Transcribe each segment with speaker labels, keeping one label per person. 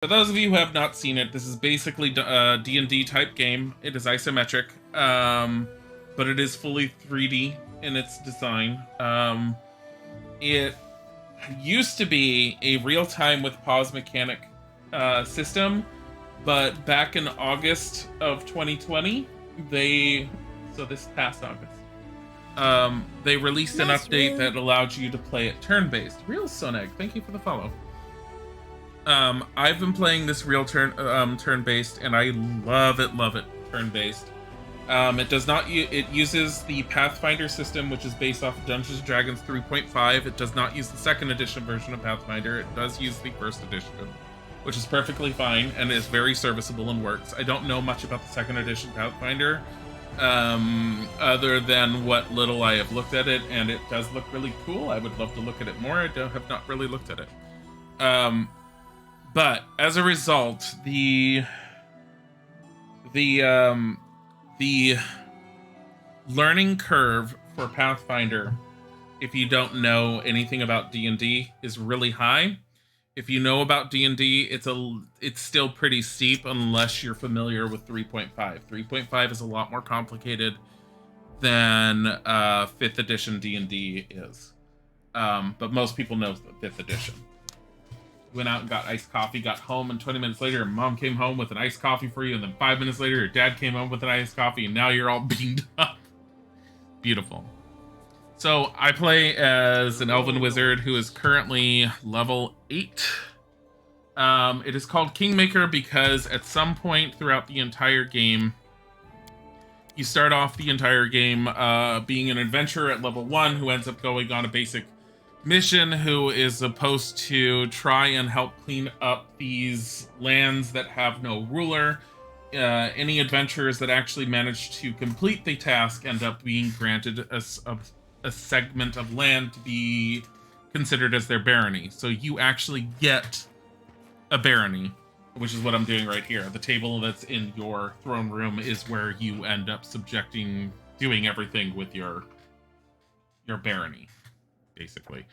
Speaker 1: For those of you who have not seen it, this is basically a D&D type game. It is isometric, but it is fully 3D in its design. It used to be a real-time with pause mechanic system, but back in August of 2020, so this past August, they released an update that allowed you to play it turn-based. Real Soneg, thank you for the follow. I've been playing this real turn-based, and I love it turn-based. It does not. It uses the Pathfinder system, which is based off of Dungeons & Dragons 3.5. It does not use the second edition version of Pathfinder. It does use the first edition, which is perfectly fine and is very serviceable and works. I don't know much about the second edition Pathfinder, other than what little I have looked at it, and it does look really cool. I would love to look at it more. I have not really looked at it. But as a result, the learning curve for Pathfinder, if you don't know anything about D&D, is really high. If you know about D&D, it's still pretty steep unless you're familiar with 3.5. 3.5 is a lot more complicated than 5th edition D&D is. But most people know the 5th edition. Went out and got iced coffee, got home, and 20 minutes later, your mom came home with an iced coffee for you, and then 5 minutes later, your dad came home with an iced coffee, and now you're all beamed up. Beautiful. So I play as an elven wizard who is currently level 8. It is called Kingmaker because at some point throughout the entire game, you start off the entire game being an adventurer at level 1 who ends up going on a basic mission, who is supposed to try and help clean up these lands that have no ruler. Any adventurers that actually manage to complete the task end up being granted a segment of land to be considered as their barony. So you actually get a barony, which is what I'm doing right here. The table that's in your throne room is where you end up doing everything with your barony, basically.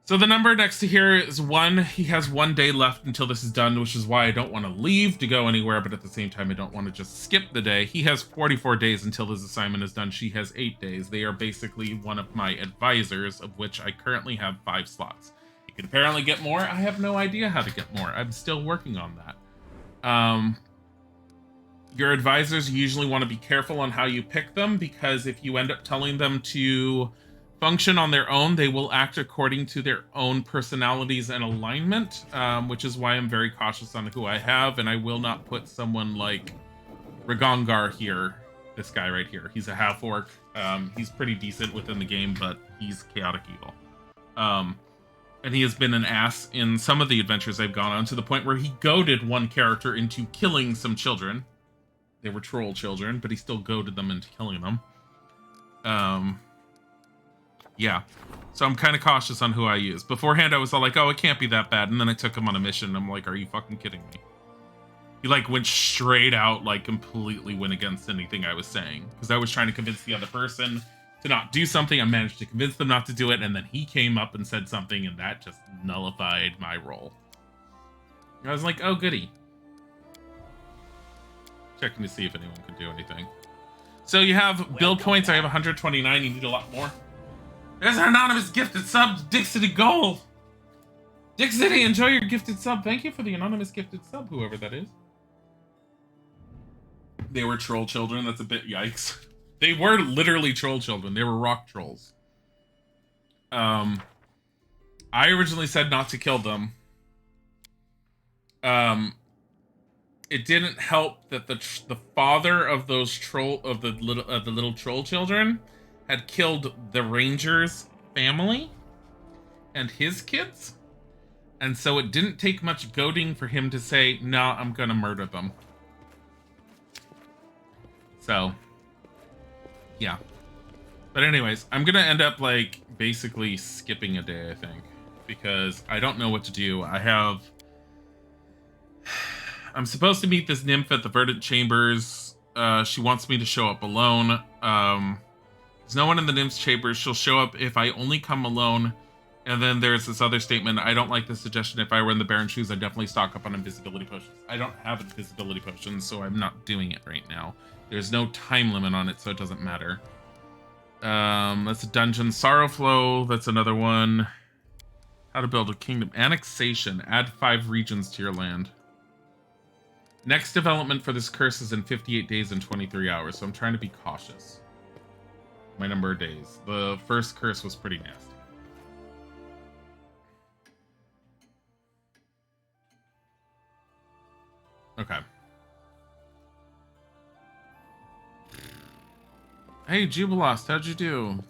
Speaker 1: So the number next to here is 1. He has 1 day left until this is done, which is why I don't want to leave to go anywhere, but at the same time, I don't want to just skip the day. He has 44 days until his assignment is done. She has 8 days. They are basically one of my advisors, of which I currently have 5 slots. You can apparently get more. I have no idea how to get more. I'm still working on that. Your advisors usually want to be careful on how you pick them, because if you end up telling them to function on their own, they will act according to their own personalities and alignment, which is why I'm very cautious on who I have, and I will not put someone like Ragongar here, this guy right here. He's a half-orc. He's pretty decent within the game, but he's chaotic evil. And he has been an ass in some of the adventures I've gone on, to the point where he goaded one character into killing some children. They were troll children, but he still goaded them into killing them. Yeah, so I'm kind of cautious on who I use. Beforehand, I was all like, oh, it can't be that bad. And then I took him on a mission, and I'm like, are you fucking kidding me? He, like, went straight out, like, completely went against anything I was saying. Because I was trying to convince the other person to not do something. I managed to convince them not to do it, and then he came up and said something, and that just nullified my role. I was like, oh, goody. Checking to see if anyone can do anything. So you have build points. I have 129. You need a lot more. There's an anonymous gifted sub, Dick City Gold. Dick City, enjoy your gifted sub. Thank you for the anonymous gifted sub, whoever that is. They were troll children. That's a bit yikes. They were literally troll children. They were rock trolls. I originally said not to kill them. It didn't help that the father of the little troll children had killed the ranger's family and his kids, and so it didn't take much goading for him to say, no, I'm gonna murder them. So yeah, but anyways, I'm gonna end up like basically skipping a day, I think, because I don't know what to do. I'm supposed to meet this nymph at the Verdant Chambers. She wants me to show up alone. There's no one in the nymph's chambers. She'll show up if I only come alone And then there's this other statement. I don't like the suggestion. If I were in the Baron's shoes, I'd definitely stock up on invisibility potions. I don't have invisibility potions, so I'm not doing it right now. There's no time limit on it, so it doesn't matter. That's a dungeon. Sorrowflow, that's another one. How to build a kingdom. Annexation. Add 5 regions to your land. Next development for this curse is in 58 days and 23 hours, so I'm trying to be cautious. My number of days. The first curse was pretty nasty. Okay. Hey, Jubilost, how'd you do?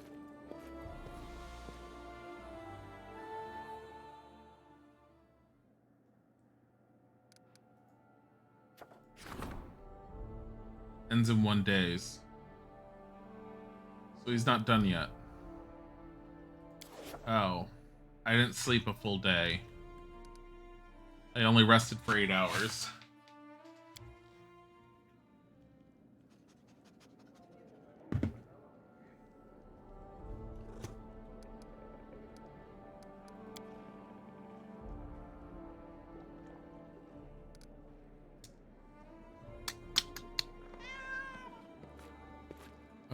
Speaker 1: Ends in 1 day. So he's not done yet. Oh. I didn't sleep a full day. I only rested for 8 hours.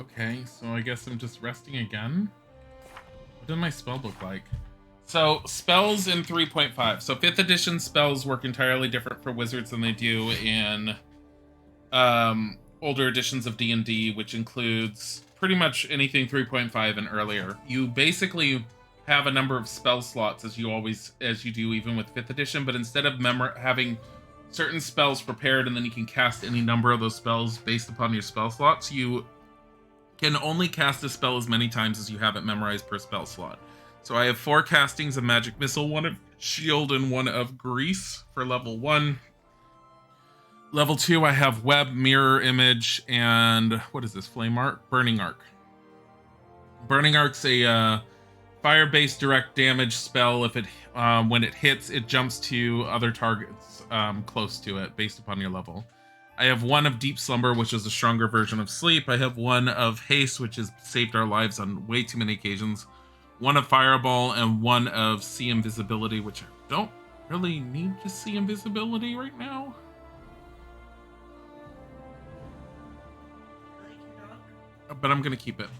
Speaker 1: Okay, so I guess I'm just resting again. What does my spell look like? So, spells in 3.5. So, 5th edition spells work entirely different for wizards than they do in older editions of D&D, which includes pretty much anything 3.5 and earlier. You basically have a number of spell slots as you do even with 5th edition, but instead of having certain spells prepared and then you can cast any number of those spells based upon your spell slots, you can only cast a spell as many times as you have it memorized per spell slot. So I have 4 castings of Magic Missile, 1 of Shield, and 1 of Grease for level 1. Level 2, I have Web, Mirror Image, and what is this? Flame Arc? Burning Arc. Burning Arc's a fire-based direct damage spell. If it when it hits, it jumps to other targets close to it based upon your level. I have 1 of Deep Slumber, which is a stronger version of Sleep. I have 1 of Haste, which has saved our lives on way too many occasions. 1 of Fireball, and 1 of See Invisibility, which I don't really need to see Invisibility right now. But I'm going to keep it.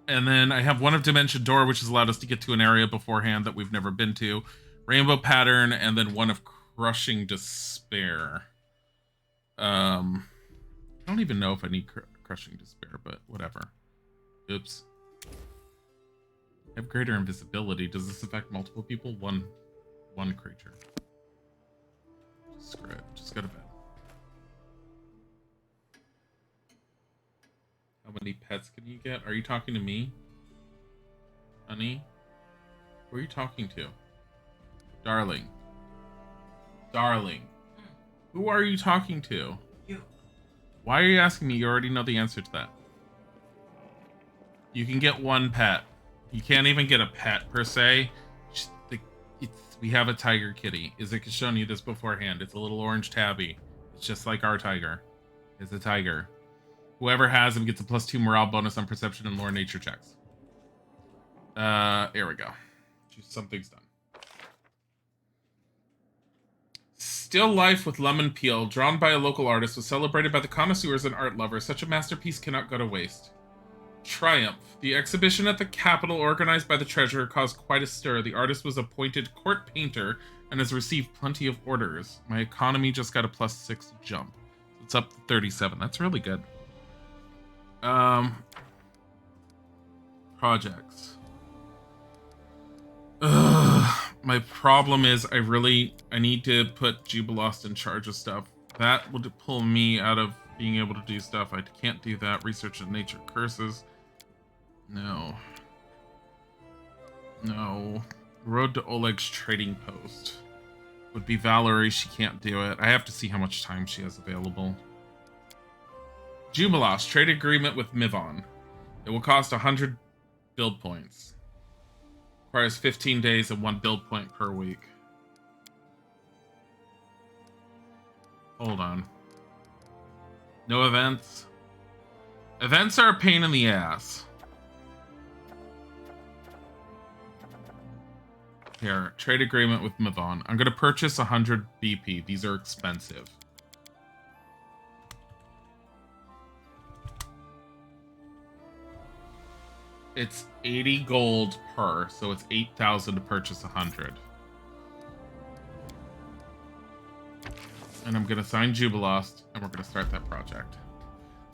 Speaker 1: And then I have 1 of Dimension Door, which has allowed us to get to an area beforehand that we've never been to. Rainbow Pattern, and then 1 of Crushing Despair. I don't even know if I need Crushing Despair, but whatever. Oops. I have greater invisibility. Does this affect multiple people? One creature. Screw it. Just go to bed. How many pets can you get? Are you talking to me? Honey? Who are you talking to? Darling. Darling. Who are you talking to?
Speaker 2: You.
Speaker 1: Why are you asking me? You already know the answer to that. You can get 1 pet. You can't even get a pet, per se. We have a tiger kitty. Isaac has shown you this beforehand. It's a little orange tabby. It's just like our tiger. It's a tiger. Whoever has him gets a +2 morale bonus on perception and lore nature checks. Here we go. Something's done. Still Life with Lemon Peel, drawn by a local artist, was celebrated by the connoisseurs and art lovers. Such a masterpiece cannot go to waste. Triumph. The exhibition at the Capitol, organized by the treasurer, caused quite a stir. The artist was appointed court painter and has received plenty of orders. My economy just got a +6 jump. It's up to 37. That's really good. Projects. My problem is I need to put Jubilost in charge of stuff. That would pull me out of being able to do stuff. I can't do that. Research and nature curses. No. Road to Oleg's trading post. Would be Valerie. She can't do it. I have to see how much time she has available. Jubilost. Trade agreement with Mivon. It will cost 100 build points. Requires 15 days and 1 build point per week. Hold on. No events. Events are a pain in the ass. Here, trade agreement with Mavon. I'm going to purchase 100 BP. These are expensive. It's 80 gold per, so it's 8,000 to purchase 100. And I'm going to sign Jubilost, and we're going to start that project.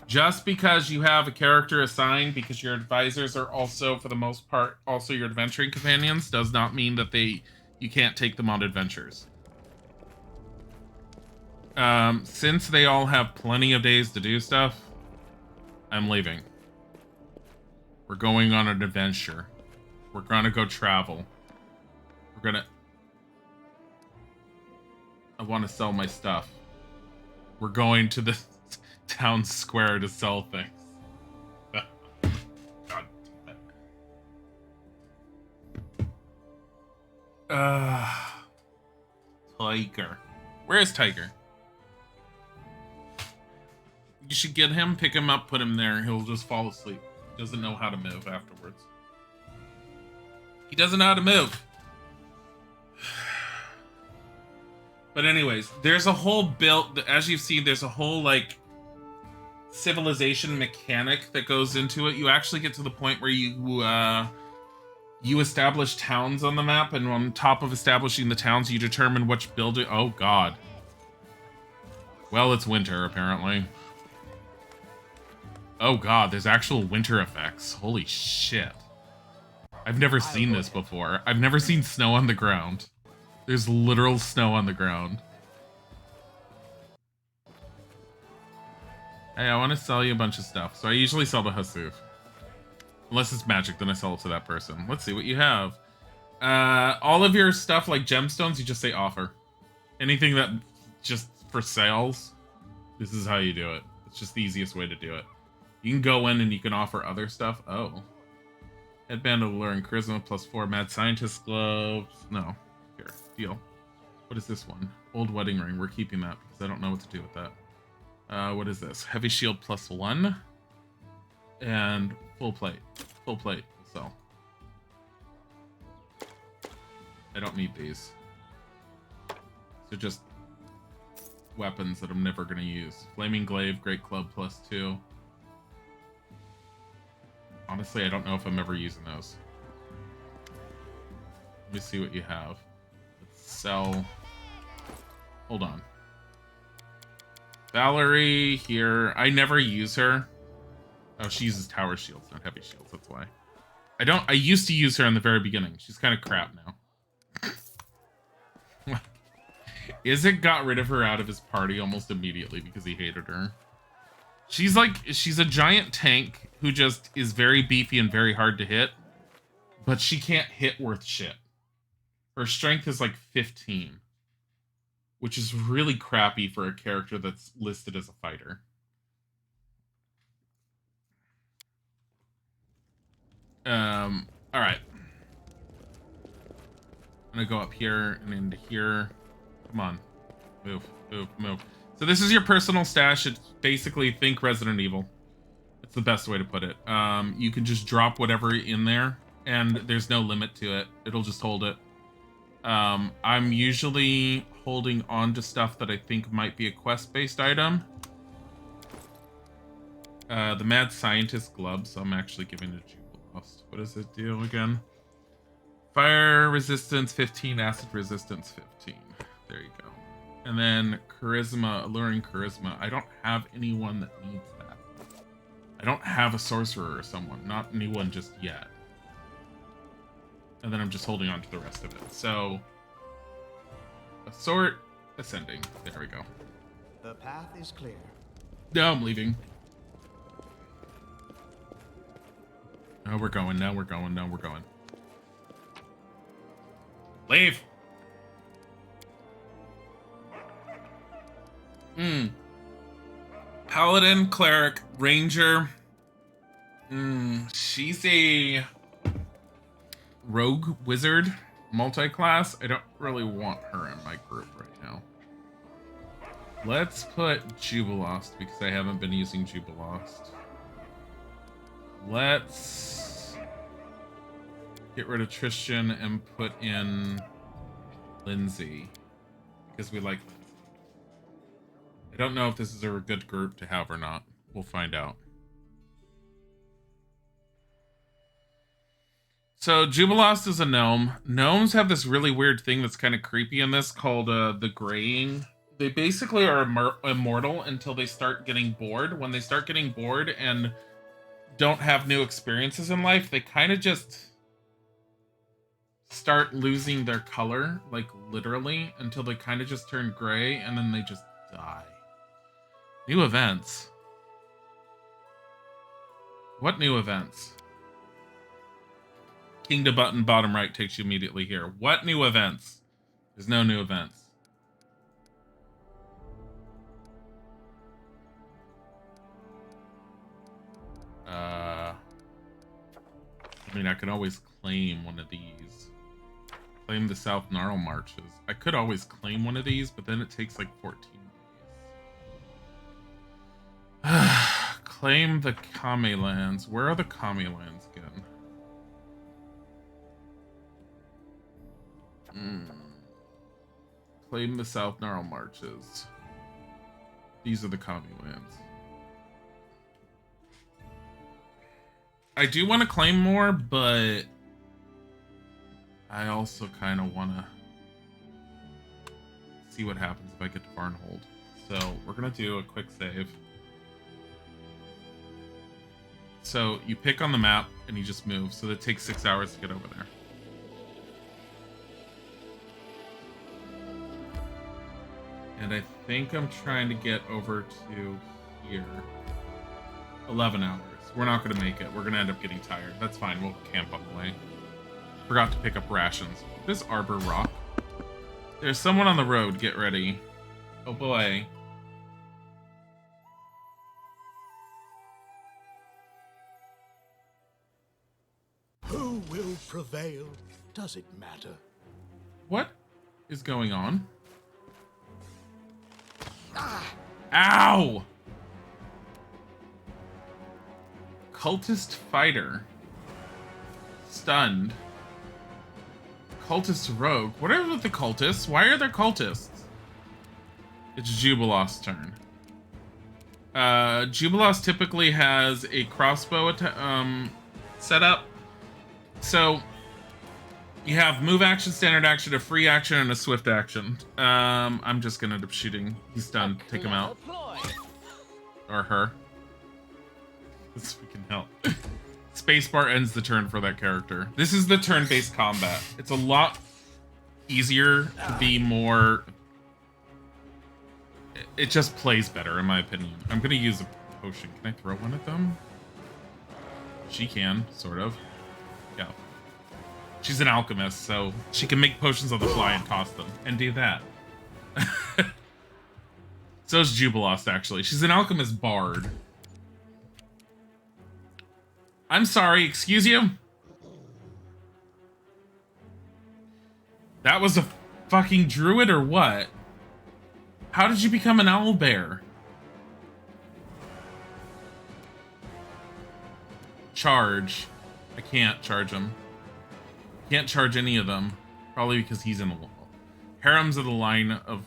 Speaker 1: Just because you have a character assigned, because your advisors are also, for the most part, also your adventuring companions, does not mean that you can't take them on adventures. Since they all have plenty of days to do stuff, I'm leaving. We're going on an adventure. We're gonna go travel. I want to sell my stuff. We're going to the town square to sell things. God damn it. Tiger. Where is Tiger? You should get him, pick him up, put him there. He'll just fall asleep. He doesn't know how to move afterwards. He doesn't know how to move. But anyways, there's a whole build, as you've seen, there's a whole, like, civilization mechanic that goes into it. You actually get to the point where you establish towns on the map, and on top of establishing the towns, you determine which building... Oh, God. Well, it's winter, apparently. Oh, God, there's actual winter effects. Holy shit. I've never seen this before. I've never seen snow on the ground. There's literal snow on the ground. Hey, I want to sell you a bunch of stuff. So I usually sell to Hasuf. Unless it's magic, then I sell it to that person. Let's see what you have. All of your stuff, like gemstones, you just say offer. Anything that just for sales, this is how you do it. It's just the easiest way to do it. You can go in and you can offer other stuff. Oh. Headband of Allure and Charisma +4. Mad Scientist gloves. No. Here. Deal. What is this one? Old Wedding Ring. We're keeping that because I don't know what to do with that. What is this? Heavy Shield +1. And full plate. Full plate. So. I don't need these. They're just weapons that I'm never going to use. Flaming Glaive, Great Club +2. Honestly, I don't know if I'm ever using those. Let me see what you have. Let's sell. Hold on. Valerie here. I never use her. Oh, she uses tower shields, not heavy shields. That's why. I used to use her in the very beginning. She's kind of crap now. Izzet got rid of her out of his party almost immediately because he hated her. She's a giant tank who just is very beefy and very hard to hit, but she can't hit worth shit. Her strength is like 15, which is really crappy for a character that's listed as a fighter. All right. I'm gonna go up here and into here. Come on, move, move, move. So this is your personal stash. It's basically think Resident Evil. It's the best way to put it. You can just drop whatever in there, and there's no limit to it. It'll just hold it. I'm usually holding on to stuff that I think might be a quest-based item. The Mad Scientist gloves, I'm actually giving it a Jubilost. What does it do again? Fire resistance 15, acid resistance 15. There you go. And then charisma, alluring charisma. I don't have anyone that needs that. I don't have a sorcerer or someone. Not anyone just yet. And then I'm just holding on to the rest of it. So, assort, ascending. There we go.
Speaker 2: The path is clear.
Speaker 1: No, I'm leaving. No, we're going. No, we're going. No, we're going. Leave! Paladin, Cleric, Ranger. She's a Rogue Wizard multi-class. I don't really want her in my group right now. Let's put Jubilost because I haven't been using Jubilost. Let's Get rid of Tristan and put in Lindsay. Because we like Lindsay. I don't know if this is a good group to have or not. We'll find out. So Jubilost is a gnome. Gnomes have this really weird thing that's kind of creepy in this called the graying. They basically are immortal until they start getting bored. When they start getting bored and don't have new experiences in life, they kind of just start losing their color, like literally, until they kind of just turn gray and then they just die. New events. What new events? Kingdom button bottom right takes you immediately here. What new events? There's no new events. I mean, I could always claim one of these. Claim the South Gnarl Marches. I could always claim one of these, but then it takes like 14 days. Claim the Kame lands. Where are the Kame lands again? Claim the South Gnarl Marches. These are the Kame lands. I do want to claim more, but I also kind of want to see what happens if I get to Barnhold. So we're going to do a quick save. So you pick on the map and you just move. So that takes 6 hours to get over there. And I think I'm trying to get over to here. 11 hours. We're not going to make it. We're going to end up getting tired. That's fine. We'll camp on the way. Forgot to pick up rations. This Arbor Rock. There's someone on the road. Get ready. Oh boy.
Speaker 2: Who will prevail? Does it matter?
Speaker 1: What is going on? Ow! Cultist fighter. Stunned. Cultist rogue. What are with the cultists? Why are there cultists? It's Jubilost's turn. Jubilost typically has a crossbow set up. So you have move action, standard action, a free action, and a swift action. I'm just gonna end up shooting. He's stunned. Take him out. Or her. This we can help. Spacebar ends the turn for that character. This is the turn-based combat. It's a lot easier to be more... It just plays better, in my opinion. I'm gonna use a potion. Can I throw one at them? She can, sort of. Yeah. She's an alchemist, so she can make potions on the fly and toss them. And do that. So is Jubilost, actually. She's an alchemist bard. I'm sorry, excuse you? That was a fucking druid or what? How did you become an owlbear? Charge. I can't charge him. Can't charge any of them. Probably because he's in the wall. Harem's of the line of...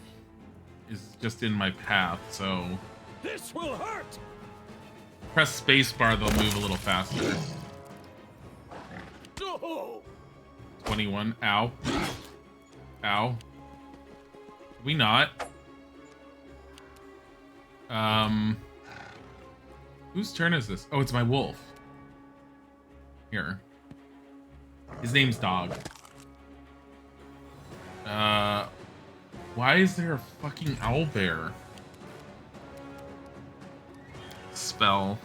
Speaker 1: is just in my path, so...
Speaker 2: This will hurt!
Speaker 1: Press spacebar, they'll move a little faster. 21. Ow. Ow. We not. Whose turn is this? Oh, it's my wolf. Here. His name's Dog. Why is there a fucking owlbear? Spell.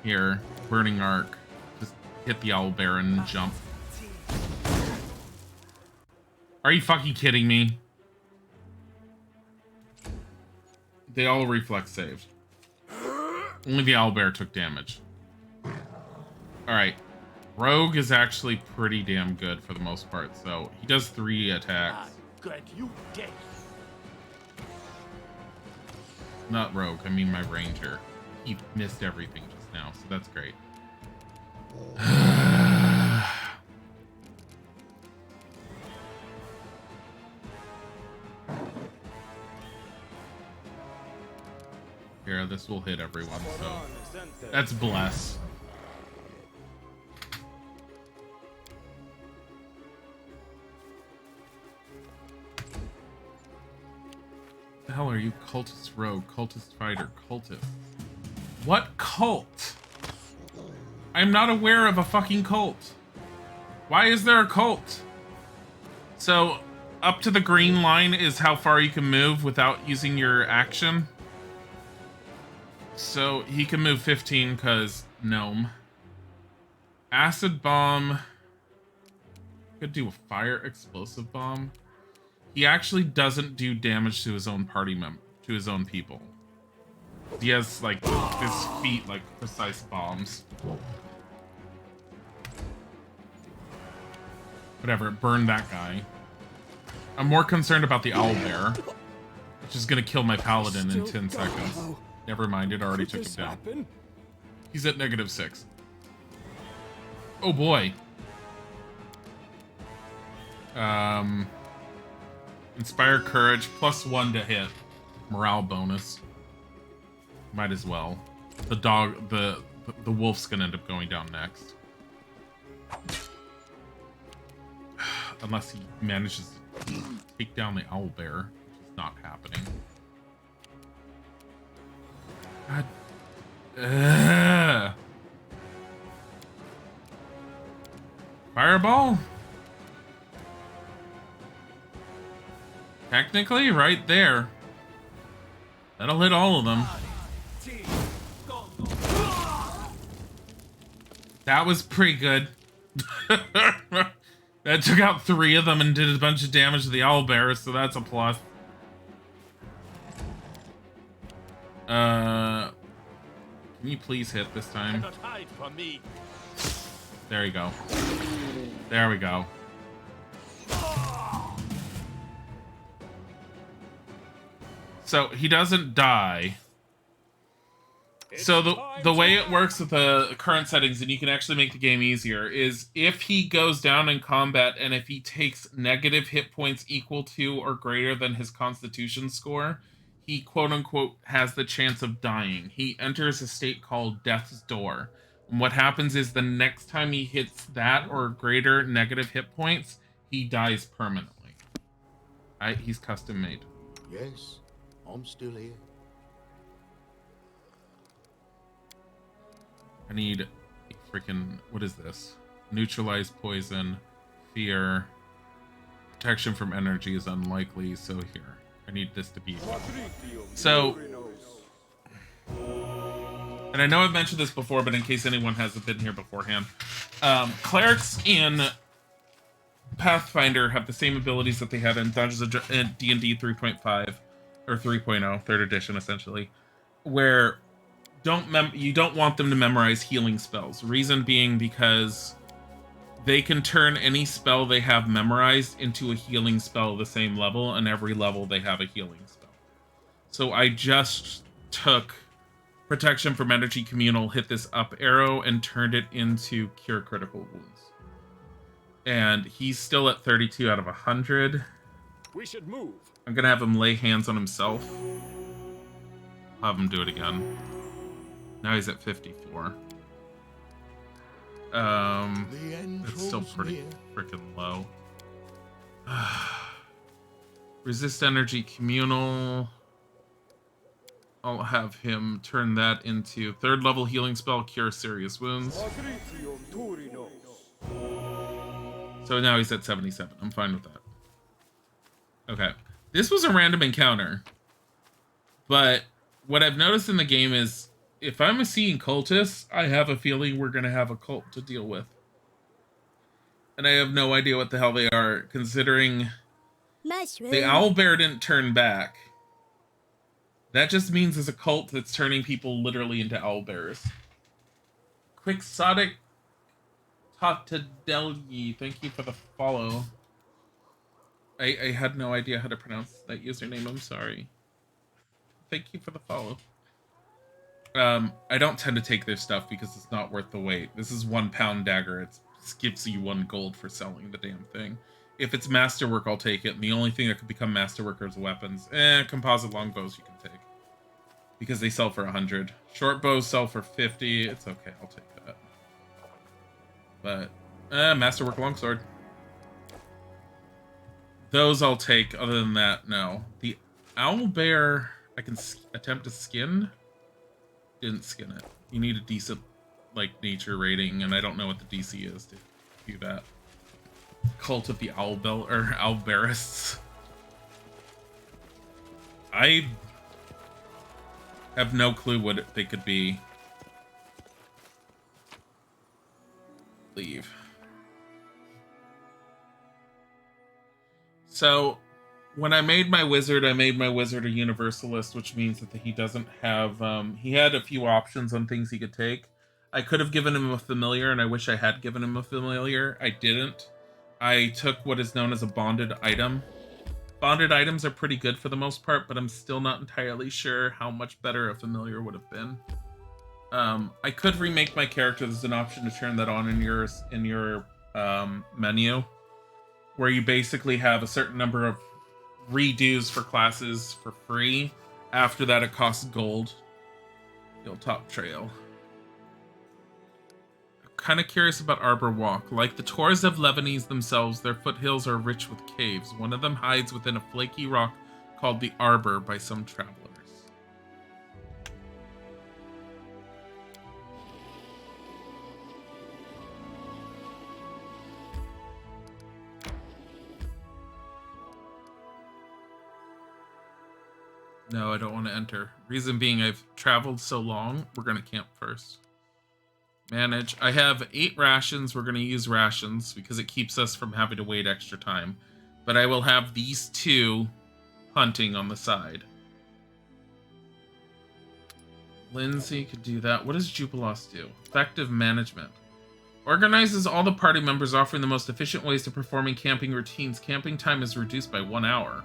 Speaker 1: Here. Burning Arc. Just hit the owlbear and jump. Are you fucking kidding me? They all reflex saved. Only the owlbear took damage. Alright. Rogue is actually pretty damn good for the most part, so he does 3 attacks.
Speaker 2: Good, you dead.
Speaker 1: Not Rogue, I mean my Ranger. He missed everything just now, so that's great. Here, this will hit everyone, so that's bless. The hell are you? Cultist rogue, cultist fighter, cultist. What cult? I'm not aware of a fucking cult. Why is there a cult? So, up to the green line is how far you can move without using your action. So, he can move 15 because gnome. Acid bomb. Could do a fire explosive bomb. He actually doesn't do damage to his own party to his own people. He has, like, his feet, like, precise bombs. Whatever, burn that guy. I'm more concerned about the owlbear, which is gonna kill my paladin in 10 seconds. Never mind, it already took him down. He's at -6. Oh boy. Inspire courage, +1 to hit. Morale bonus. Might as well. The dog, the wolf's gonna end up going down next. Unless he manages to take down the owlbear, which is not happening. God. Fireball? Technically, right there. That'll hit all of them. That was pretty good. That took out 3 of them and did a bunch of damage to the owlbear, so that's a plus. Can you please hit this time? There you go. There we go. So he doesn't die. So the way it works with the current settings, and you can actually make the game easier, is if he goes down in combat and if he takes negative hit points equal to or greater than his constitution score, he quote-unquote has the chance of dying. He enters a state called Death's Door. And what happens is the next time he hits that or greater negative hit points, he dies permanently. He's custom made.
Speaker 2: Yes, I'm still here.
Speaker 1: I need a freaking... What is this? Neutralize poison. Fear. Protection from energy is unlikely, so here. I need this to be... So... And I know I've mentioned this before, but in case anyone hasn't been here beforehand. Clerics in Pathfinder have the same abilities that they had in D&D 3.5. Or 3.0, 3rd edition, essentially. Where... you don't want them to memorize healing spells. Reason being because they can turn any spell they have memorized into a healing spell at the same level, and every level they have a healing spell. So I just took Protection from Energy Communal, hit this up arrow, and turned it into Cure Critical Wounds. And he's still at 32 out of 100.
Speaker 2: We should move.
Speaker 1: I'm gonna have him lay hands on himself. I'll have him do it again. Now he's at 54. It's still pretty freaking low. Resist energy communal. I'll have him turn that into 3rd level healing spell, cure serious wounds. So now he's at 77. I'm fine with that. Okay. This was a random encounter. But what I've noticed in the game is if I'm seeing cultists, I have a feeling we're going to have a cult to deal with. And I have no idea what the hell they are, considering the owlbear didn't turn back. That just means there's a cult that's turning people literally into owlbears. Quixotic Dilly, thank you for the follow. I had no idea how to pronounce that username, I'm sorry. Thank you for the follow. I don't tend to take their stuff because it's not worth the wait. This is £1 dagger. It gives you 1 gold for selling the damn thing. If it's masterwork, I'll take it. And the only thing that could become masterwork is weapons. Composite longbows you can take. because they sell for 100. Short bows sell for 50. It's okay, I'll take that. But masterwork longsword. Those I'll take. Other than that, no. The owl bear I can attempt to skin. Didn't skin it. You need a decent like nature rating, and I don't know what the DC is to do that. Cult of the Owl Bell or Owlbearists. I have no clue what they could be. Leave. So, when I made my wizard a universalist, which means that he doesn't have, he had a few options on things he could take. I could have given him a familiar, and I wish I had given him a familiar. I didn't. I took what is known as a bonded item. Bonded items are pretty good for the most part, but I'm still not entirely sure how much better a familiar would have been. I could remake my character. There's an option to turn that on in your menu, where you basically have a certain number of redos for classes for free. After that, it costs gold. Hilltop Trail. I'm kind of curious about Arbor Walk. Like the Tors of Lebanese themselves, their foothills are rich with caves. One of them hides within a flaky rock called the Arbor by some travelers. No, I don't want to enter. Reason being, I've traveled so long, we're going to camp first. Manage. I have 8 rations. We're going to use rations because it keeps us from having to wait extra time. But I will have these 2 hunting on the side. Lindsay could do that. What does Jubilos do? Effective management. Organizes all the party members, offering the most efficient ways to performing camping routines. Camping time is reduced by 1 hour.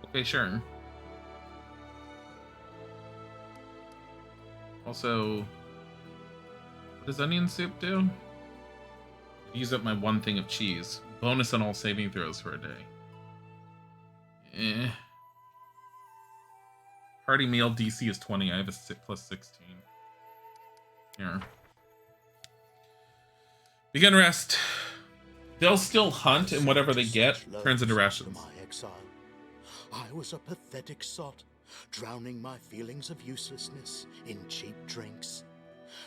Speaker 1: Okay, sure. Also, what does onion soup do? Use up my 1 thing of cheese. Bonus on all saving throws for a day. Party meal DC is 20. I have a plus 16. Here. Begin rest. They'll still hunt, and whatever they get turns into rations.
Speaker 2: I was a pathetic sot, drowning my feelings of uselessness in cheap drinks.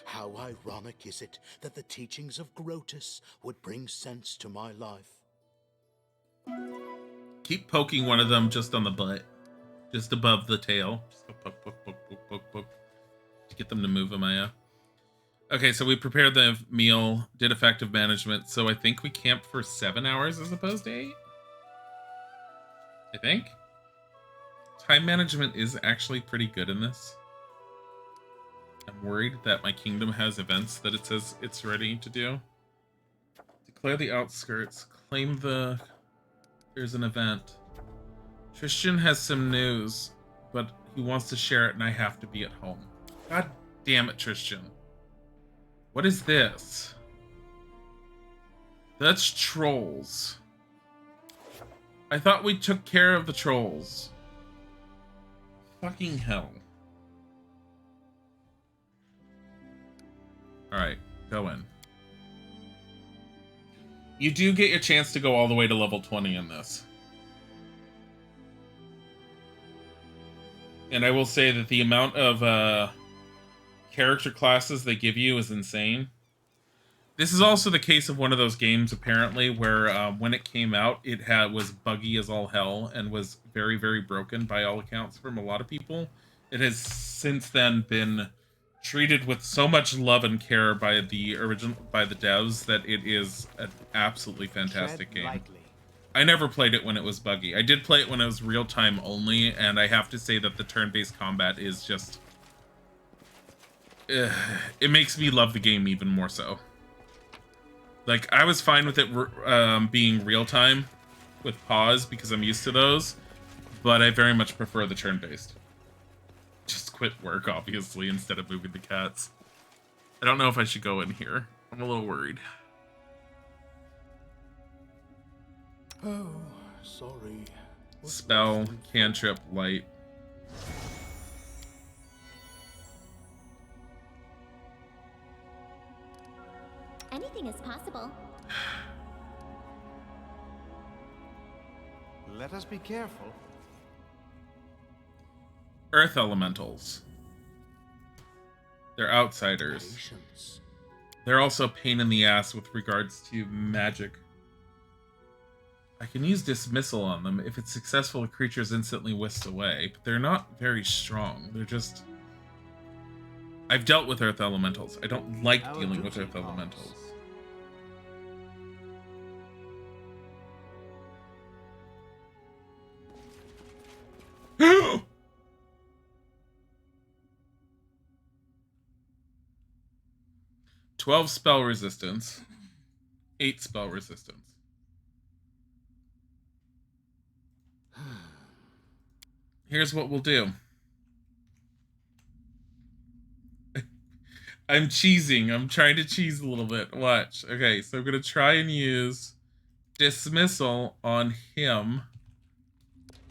Speaker 2: How ironic is it that the teachings of Grotus would bring sense to my life.
Speaker 1: Keep poking one of them just on the butt. Just above the tail. Just go poke, poke, poke, poke, poke, poke. To get them to move, Amaya. Okay, so we prepared the meal, did effective management, so I think we camped for 7 hours as opposed to 8? I think? Time management is actually pretty good in this. I'm worried that my kingdom has events that it says it's ready to do. Declare the outskirts. Claim the... There's an event. Tristan has some news, but he wants to share it and I have to be at home. God damn it, Tristan. What is this? That's trolls. I thought we took care of the trolls. Fucking hell. Alright, go in. You do get your chance to go all the way to level 20 in this. And I will say that the amount of character classes they give you is insane. This is also the case of one of those games, apparently, where when it came out, it was buggy as all hell and was very, very broken by all accounts from a lot of people. It has since then been treated with so much love and care by the devs that it is an absolutely fantastic game. Lightly. I never played it when it was buggy. I did play it when it was real-time only, and I have to say that the turn-based combat is just... it makes me love the game even more so. Like, I was fine with it being real-time with pause because I'm used to those, but I very much prefer the turn-based. Just quit work, obviously, instead of moving the cats. I don't know if I should go in here. I'm a little worried.
Speaker 2: Oh, sorry.
Speaker 1: spell, cantrip, light.
Speaker 3: Anything is possible.
Speaker 4: Let us be careful.
Speaker 1: Earth elementals. They're outsiders.
Speaker 2: Patience.
Speaker 1: They're also a pain in the ass with regards to magic. I can use dismissal on them. If it's successful, a creature is instantly whisked away. But they're not very strong. They're just... I've dealt with earth elementals. I don't like dealing with earth elementals. Ooh! 12 spell resistance, 8 spell resistance. Here's what we'll do. I'm cheesing. I'm trying to cheese a little bit. Watch. Okay, so I'm going to try and use dismissal on him.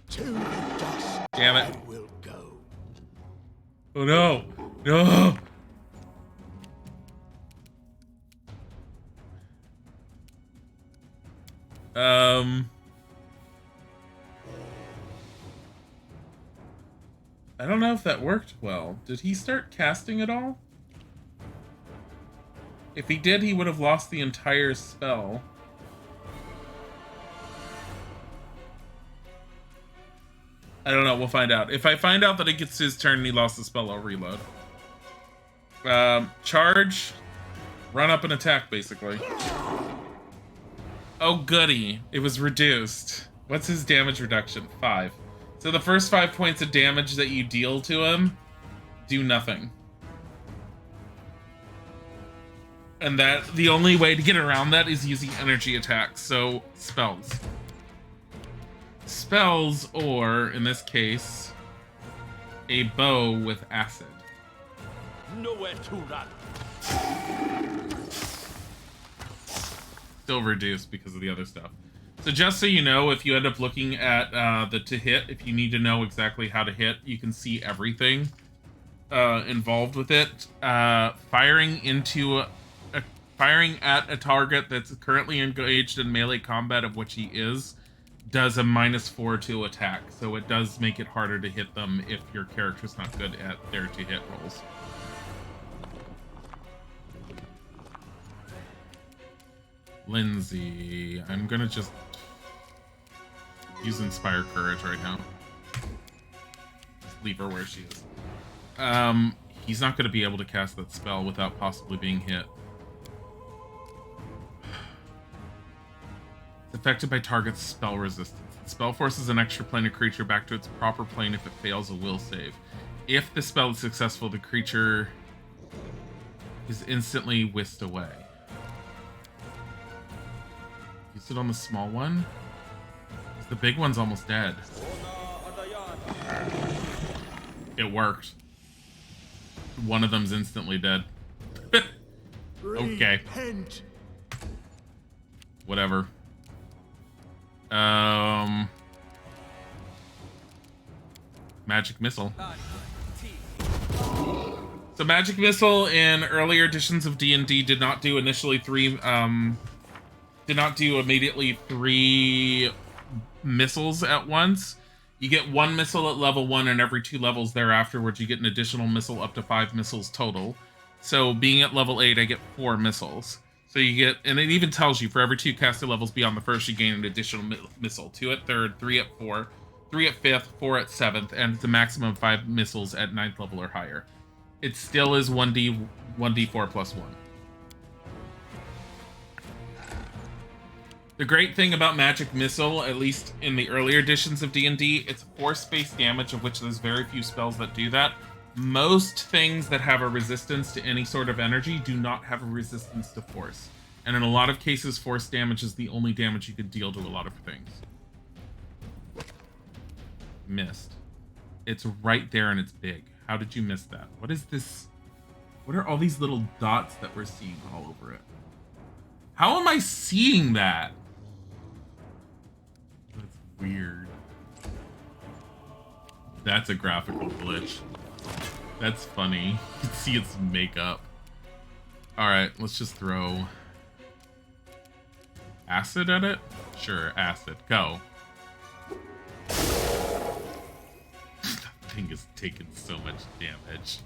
Speaker 2: To the dust.
Speaker 1: Damn it.
Speaker 2: I will go.
Speaker 1: Oh no. No. I don't know if that worked well. Did he start casting at all? If he did, he would have lost the entire spell. I don't know. We'll find out. If I find out that it gets his turn and he lost the spell, I'll reload. Charge. Run up and attack, basically. Oh, goody. It was reduced. What's his damage reduction? 5. So the first 5 points of damage that you deal to him do nothing. And that the only way to get around that is using energy attacks, so spells. Spells, or, in this case, a bow with acid.
Speaker 5: Nowhere to run.
Speaker 1: Still reduced because of the other stuff. So just so you know, if you end up looking at the to hit, if you need to know exactly how to hit, you can see everything involved with it. Firing at a target that's currently engaged in melee combat, of which he is, does a -4 to attack. So it does make it harder to hit them if your character's not good at their to hit rolls. Lindsay, I'm gonna just use Inspire Courage right now. Just leave her where she is. He's not gonna be able to cast that spell without possibly being hit. It's affected by target's spell resistance. The spell forces an extra planar creature back to its proper plane if it fails a will save. If the spell is successful, the creature is instantly whisked away. Use it on the small one? The big one's almost dead. It worked. One of them's instantly dead. Okay.
Speaker 2: Repent.
Speaker 1: Whatever. Magic Missile. So Magic Missile in earlier editions of D&D did not do initially immediately 3 missiles at once. You get 1 missile at level 1, and every 2 levels thereafterwards you get an additional missile up to 5 missiles total. So being at level 8, I get 4 missiles. So you get, and it even tells you for every 2 caster levels beyond the first, you gain an additional missile. 2 at 3rd, 3 at 4, 3 at 5th, 4 at 7th, and the maximum of 5 missiles at 9th level or higher. It still is 1d4 plus 1. The great thing about Magic Missile, at least in the earlier editions of D&D, it's force-based damage, of which there's very few spells that do that. Most things that have a resistance to any sort of energy do not have a resistance to force. And in a lot of cases, force damage is the only damage you could deal to a lot of things. Missed. It's right there and it's big. How did you miss that? What is this? What are all these little dots that we're seeing all over it? How am I seeing that? That's weird. That's a graphical glitch. That's funny. You can see its makeup. Alright, let's just throw acid at it? Sure, acid. Go. That thing is taking so much damage.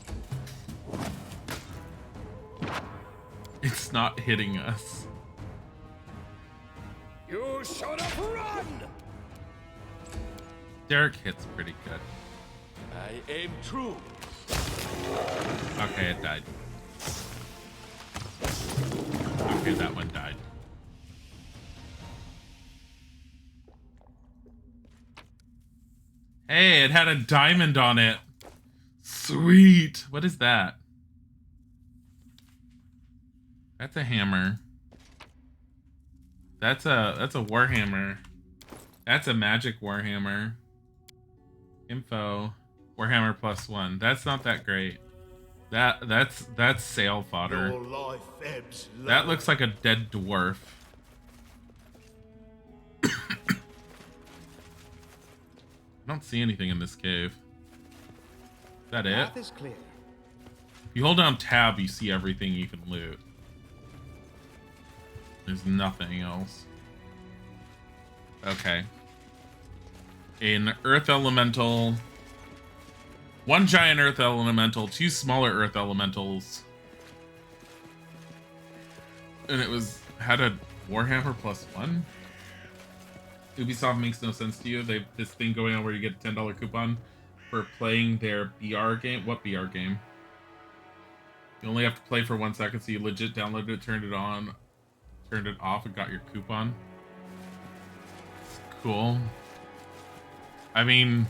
Speaker 1: It's not hitting us.
Speaker 5: You should have run!
Speaker 1: Derek hits pretty good.
Speaker 5: I aim true.
Speaker 1: Okay, it died. Okay, that one died. Hey, it had a diamond on it. Sweet. What is that? That's a hammer. That's a warhammer. That's a magic warhammer. Info. Warhammer +1. That's not that great. That's sail fodder.
Speaker 2: Your life ebbs low.
Speaker 1: That looks like a dead dwarf. I don't see anything in this cave. Is that it?
Speaker 2: Path is clear.
Speaker 1: If you hold down tab, you see everything you can loot. There's nothing else. Okay. An earth elemental. One giant earth elemental, two smaller earth elementals. And it had a Warhammer +1? Ubisoft makes no sense to you. They've this thing going on where you get a $10 coupon for playing their BR game. What BR game? You only have to play for 1 second, so you legit downloaded it, turned it on, turned it off, and got your coupon. It's cool. I mean,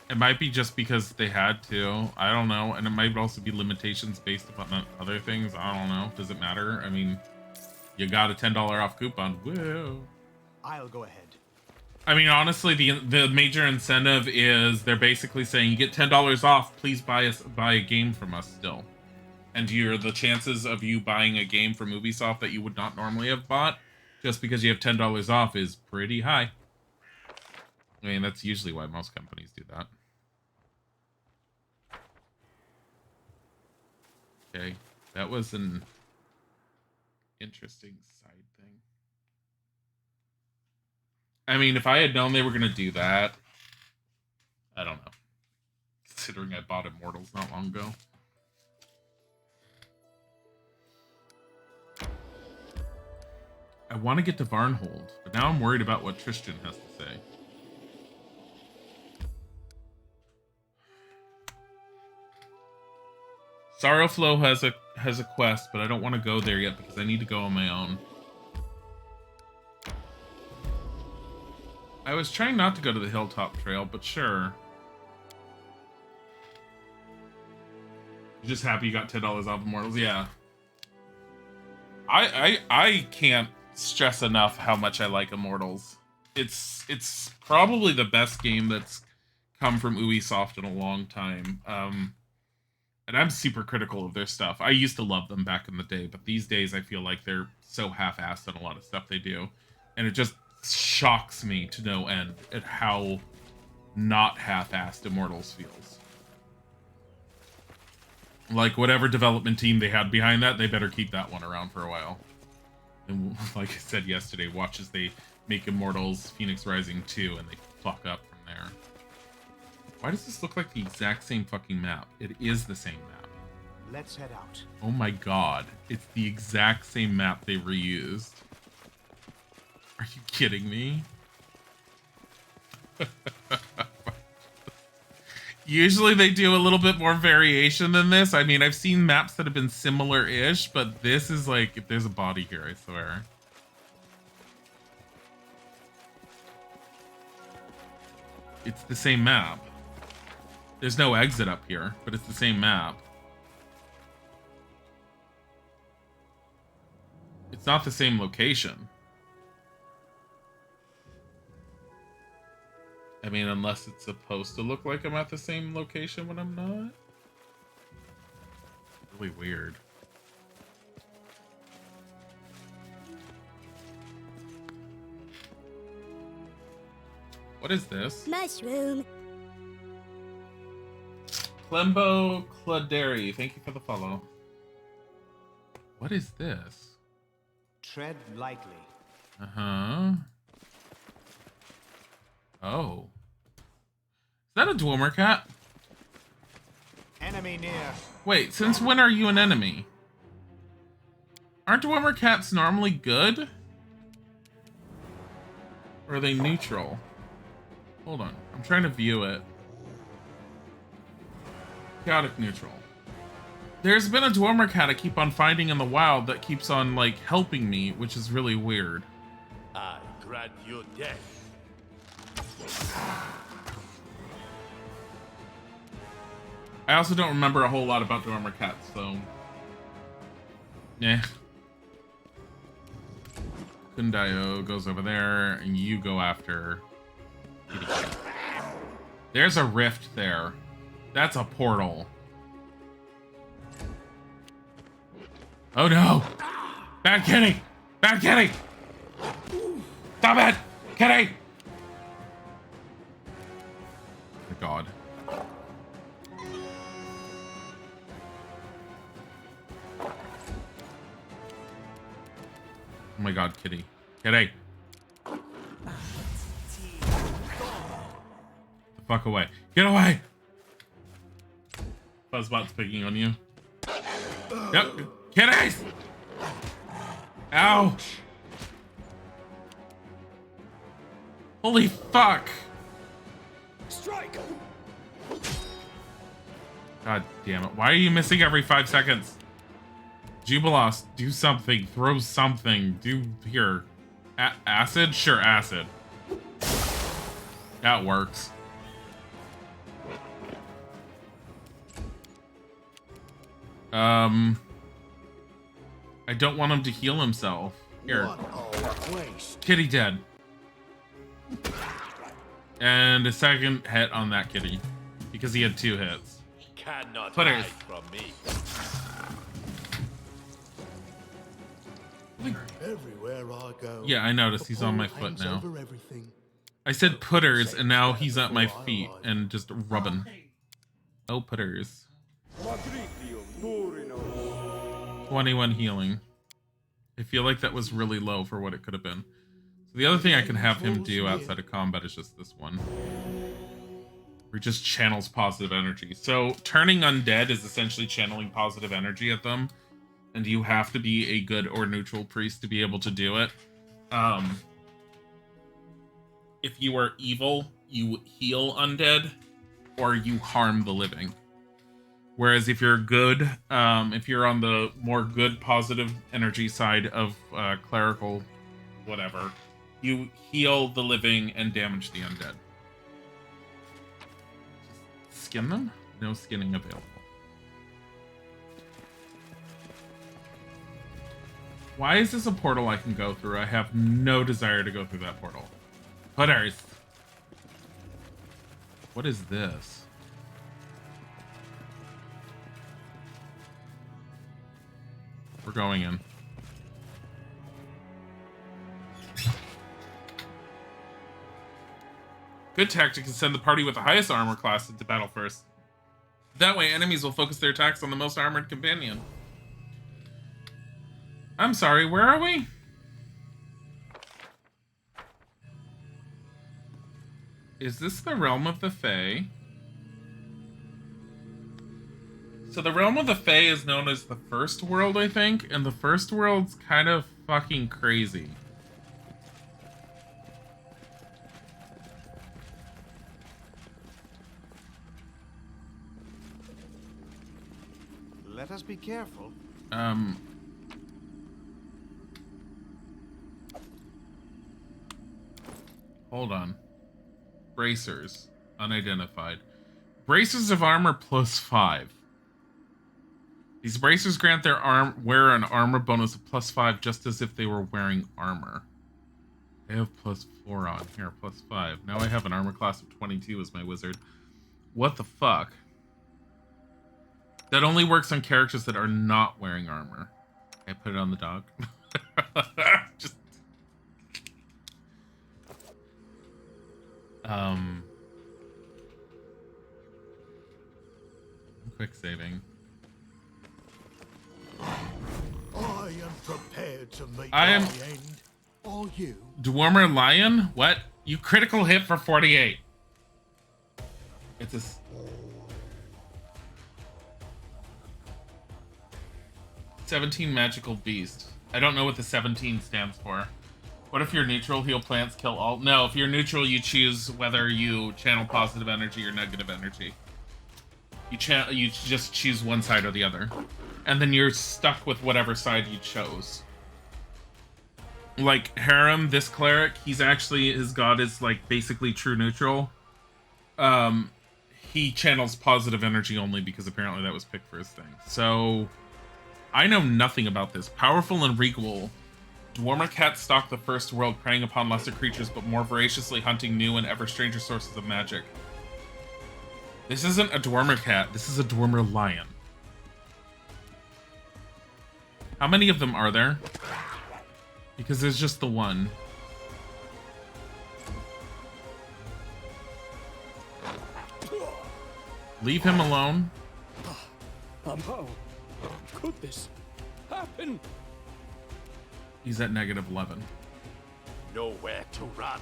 Speaker 1: it might be just because they had to. I don't know. And it might also be limitations based upon other things. I don't know. Does it matter? I mean, you got a $10 off coupon. Whoa.
Speaker 2: I'll go ahead.
Speaker 1: I mean, honestly, the major incentive is they're basically saying you get $10 off. Please buy a game from us still. And the chances of you buying a game from Ubisoft that you would not normally have bought just because you have $10 off is pretty high. I mean, that's usually why most companies do that. Okay, that was an interesting side thing. I mean, if I had known they were going to do that, I don't know. Considering I bought Immortals not long ago. I want to get to Varnhold, but now I'm worried about what Tristan has to say. Sorrowflow has a quest, but I don't want to go there yet because I need to go on my own. I was trying not to go to the Hilltop Trail, but sure. You're just happy you got $10 off Immortals? Yeah. I can't stress enough how much I like Immortals. It's probably the best game that's come from Ubisoft in a long time. And I'm super critical of their stuff. I used to love them back in the day, but these days I feel like they're so half-assed in a lot of stuff they do. And it just shocks me to no end at how not half-assed Immortals feels. Like, whatever development team they had behind that, they better keep that one around for a while. And like I said yesterday, watch as they make Immortals Phoenix Rising 2 and they fuck up from there. Why does this look like the exact same fucking map? It is the same map.
Speaker 2: Let's head out.
Speaker 1: Oh my god. It's the exact same map they reused. Are you kidding me? Usually they do a little bit more variation than this. I mean, I've seen maps that have been similar-ish, but this is like, there's a body here, I swear. It's the same map. There's no exit up here, but it's the same map. It's not the same location. I mean, unless it's supposed to look like I'm at the same location when I'm not. Really weird. What is this?
Speaker 3: Mushroom.
Speaker 1: Clembo Claderi, thank you for the follow. What is this?
Speaker 4: Tread lightly.
Speaker 1: Uh-huh. Oh. Is that a Dwemer cat?
Speaker 4: Enemy near.
Speaker 1: Wait, since when are you an enemy? Aren't Dwemer cats normally good? Or are they neutral? Hold on, I'm trying to view it. Chaotic neutral. There's been a Dwemer cat I keep on finding in the wild that keeps on, like, helping me, which is really weird.
Speaker 5: I grant you death.
Speaker 1: I also don't remember a whole lot about Dwemer cats, so... Yeah. Kundayo goes over there, and you go after... Kitty Cat. There's a rift there. That's a portal. Oh no! Bad kitty! Bad kitty! Stop it! Kitty! Oh god. Oh my god, kitty. Kitty! The fuck away. Get away! Fuzzbot's picking on you. Yep. Kitties! Ow! Holy fuck!
Speaker 5: Strike!
Speaker 1: God damn it. Why are you missing every 5 seconds? Jubilos, do something. Throw something. Do here. Acid? Sure, acid. That works. I don't want him to heal himself. Here. Kitty dead. And a second hit on that kitty. Because he had 2 hits.
Speaker 5: Cannot
Speaker 1: Put
Speaker 5: hide
Speaker 1: it.
Speaker 5: from me.
Speaker 2: Everywhere I go.
Speaker 1: Yeah, I noticed.
Speaker 2: a
Speaker 1: He's on my
Speaker 2: pole
Speaker 1: foot
Speaker 2: hangs
Speaker 1: now.
Speaker 2: over everything.
Speaker 1: I said putters, and now he's at my feet and just rubbing. Oh, putters. 21 healing. I feel like that was really low for what it could have been. So the other thing I can have him do outside of combat is just this one. Where he just channels positive energy. So turning undead is essentially channeling positive energy at them. And you have to be a good or neutral priest to be able to do it. If you are evil, you heal undead, or you harm the living. Whereas if you're good, if you're on the more good, positive energy side of clerical, whatever, you heal the living and damage the undead. Just skin them? No skinning available. Why is this a portal I can go through? I have no desire to go through that portal. Putters! What is this? We're going in. Good tactic is send the party with the highest armor class into battle first. That way enemies will focus their attacks on the most armored companion. I'm sorry, where are we? Is this the Realm of the Fae? So the Realm of the Fae is known as the First World, I think, and the First World's kind of fucking crazy.
Speaker 4: Let us be careful.
Speaker 1: Hold on. Bracers. Unidentified. Bracers of armor +5. These bracers grant their wearer an armor bonus of +5 just as if they were wearing armor. I have +4 on here, +5. Now I have an armor class of 22 as my wizard. What the fuck? That only works on characters that are not wearing armor. I put it on the dog. Just quick saving.
Speaker 2: I am prepared to meet
Speaker 1: I am-
Speaker 2: my end. Are you?
Speaker 1: Dwarmer Lion? What? You critical hit for 48. It's a... 17 magical beast. I don't know what the 17 stands for. What if you're neutral, heal plants, kill all? No, if you're neutral, you choose whether you channel positive energy or negative energy. You just choose one side or the other. And then you're stuck with whatever side you chose. Like Harem, this cleric, he's actually, his god is like basically true neutral. He channels positive energy only because apparently that was picked for his thing. So I know nothing about this. Powerful and regal, Dwarmer cats stalk the first world, preying upon lesser creatures, but more voraciously hunting new and ever stranger sources of magic. This isn't a Dwarmer cat, this is a Dwarmer lion. How many of them are there? Because there's just the one. Leave him alone.
Speaker 5: How could this happen?
Speaker 1: He's at -11.
Speaker 5: Nowhere to run.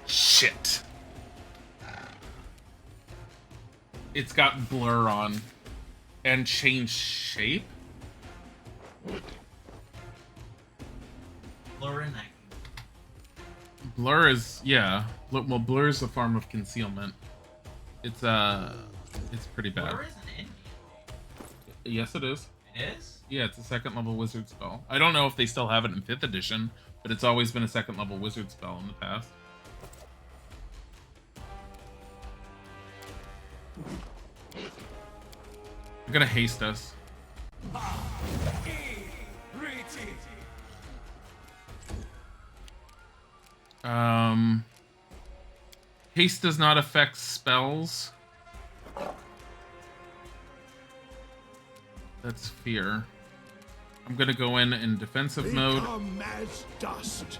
Speaker 1: Shit. It's got blur on. And change shape?
Speaker 6: Blur and acting.
Speaker 1: Blur is, yeah. Well, blur is a form of concealment. It's pretty bad.
Speaker 6: Blur isn't in D&D.
Speaker 1: Yes, it is.
Speaker 6: It is?
Speaker 1: Yeah, it's a 2nd level wizard spell. I don't know if they still have it in 5th edition, but it's always been a 2nd level wizard spell in the past. I'm gonna haste us. Haste does not affect spells. That's fear. I'm gonna go in defensive mode.
Speaker 2: Become as dust.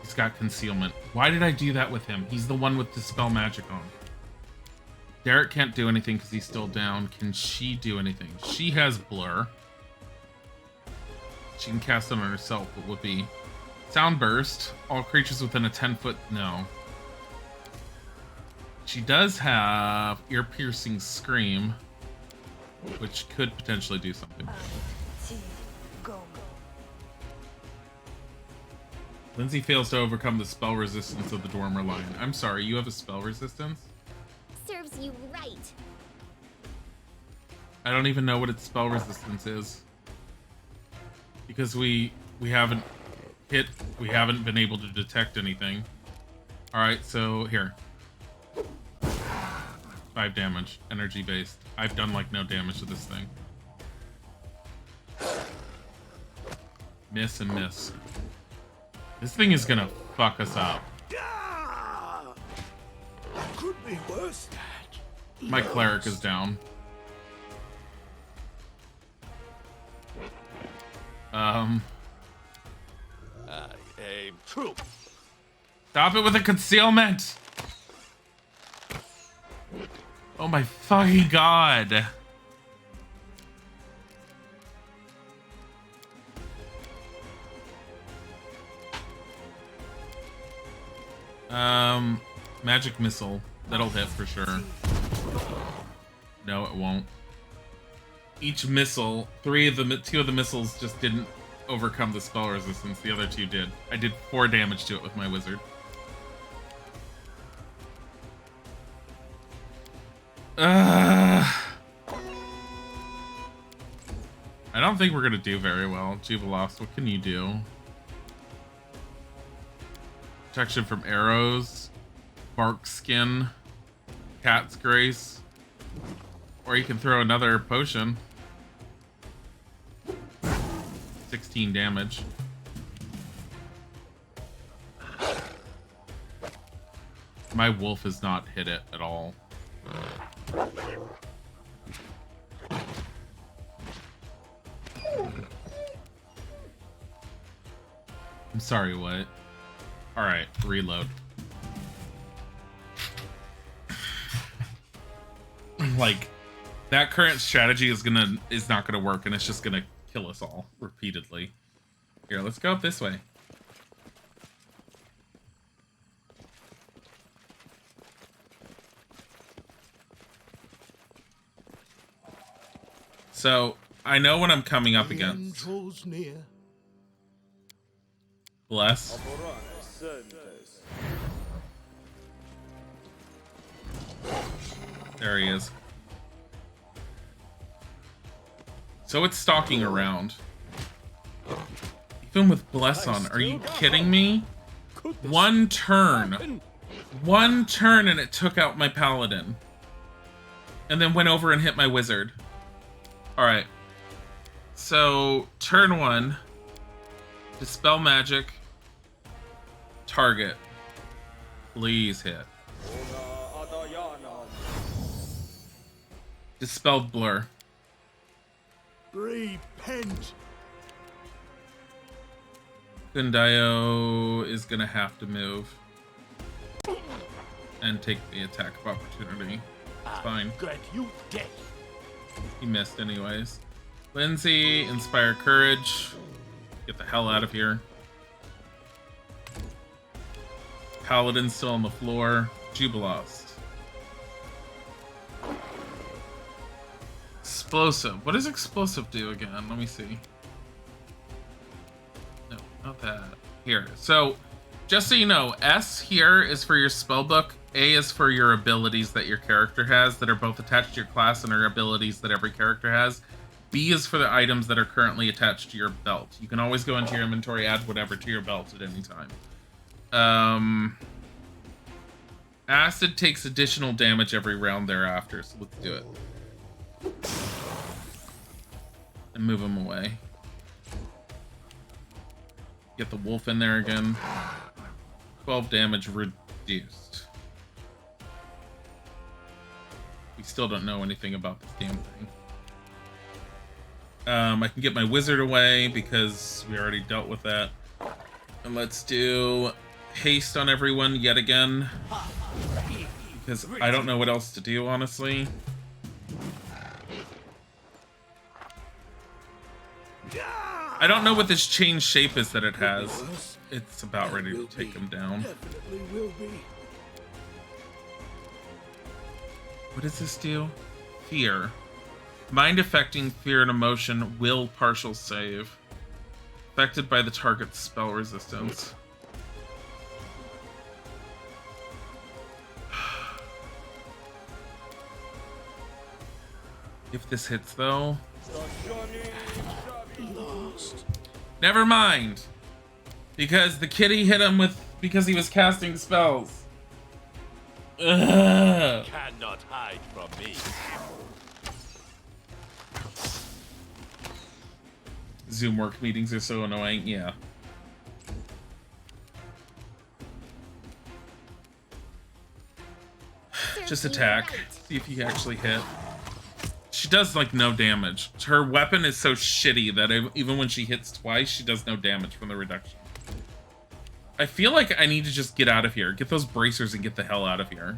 Speaker 1: He's got concealment. Why did I do that with him? He's the one with dispel magic on. Derek can't do anything because he's still down. Can she do anything? She has blur. She can cast it on herself. What would be sound burst? All creatures within a 10-foot. No. She does have ear-piercing scream, which could potentially do something. Lindsay fails to overcome the spell resistance of the Dwarmer Lion. I'm sorry, you have a spell resistance?
Speaker 3: Serves you right.
Speaker 1: I don't even know what its spell resistance is. Because we haven't been able to detect anything. Alright, so here. 5 damage, energy based. I've done like no damage to this thing. Miss and miss. This thing is gonna fuck us up.
Speaker 2: Could be worse.
Speaker 1: My cleric is down.
Speaker 5: I aim true.
Speaker 1: Stop it with the concealment! Oh my fucking god. Magic missile. That'll hit for sure. No, it won't. Each missile, two of the missiles just didn't overcome the spell resistance. The other 2 did. I did 4 damage to it with my wizard. I don't think we're gonna do very well. Jubilost, what can you do? Protection from arrows, bark skin, cat's grace, or you can throw another potion. 16 damage. My wolf has not hit it at all. I'm sorry, what? Alright, reload. like that current strategy is not gonna work, and it's just gonna kill us all repeatedly. Here, let's go up this way. So I know what I'm coming up against.
Speaker 2: Draws near.
Speaker 1: Bless. There he is. So it's stalking around. Even with Bless on. Are you kidding me? One turn. One turn and it took out my paladin. And then went over and hit my wizard. Alright. So, turn 1. Dispel magic. Target. Please hit. Dispelled blur.
Speaker 2: Repent.
Speaker 1: Gundayo is gonna have to move. And take the attack of opportunity. It's fine.
Speaker 5: Get you dead.
Speaker 1: He missed anyways. Lindsay, inspire courage. Get the hell out of here. Paladin still on the floor. Jubilost. Explosive. What does explosive do again? Let me see. No, not that. Here. So, just so you know, S here is for your spellbook. A is for your abilities that your character has that are both attached to your class and are abilities that every character has. B is for the items that are currently attached to your belt. You can always go into your inventory, add whatever to your belt at any time. Acid takes additional damage every round thereafter, so let's do it. And move him away. Get the wolf in there again. 12 damage reduced. We still don't know anything about this damn thing. I can get my wizard away because we already dealt with that. And let's do haste on everyone yet again. Because I don't know what else to do, honestly. I don't know what this change shape is that it has. It's about ready to take him down.
Speaker 2: Definitely will be.
Speaker 1: What does this do? Fear. Mind affecting fear and emotion will partial save. Affected by the target's spell resistance. If this hits though.
Speaker 2: Lost.
Speaker 1: Never mind. Because the kitty hit him because he was casting spells. Ugh.
Speaker 5: Cannot hide from me.
Speaker 1: Zoom work meetings are so annoying, yeah. Just attack. See if you actually hit. She does like no damage. Her weapon is so shitty that even when she hits twice, she does no damage from the reduction. I feel like I need to just get out of here. Get those bracers and get the hell out of here.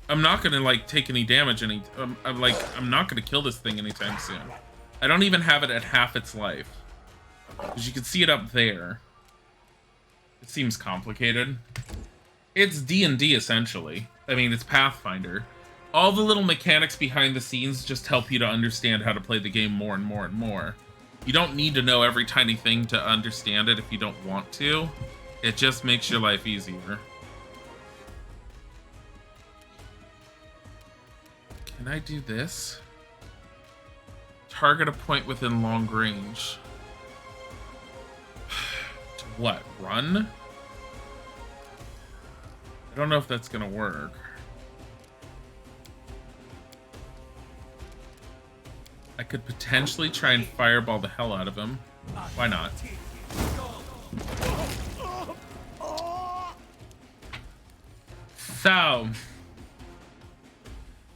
Speaker 1: I'm not gonna like take any damage I'm not gonna kill this thing anytime soon. I don't even have it at half its life. Because you can see it up there. It seems complicated. It's D&D essentially. I mean, it's Pathfinder. All the little mechanics behind the scenes just help you to understand how to play the game more and more and more. You don't need to know every tiny thing to understand it if you don't want to. It just makes your life easier. Can I do this? Target a point within long range. To what? Run? I don't know if that's gonna work. I could potentially try and fireball the hell out of him. Why not? So,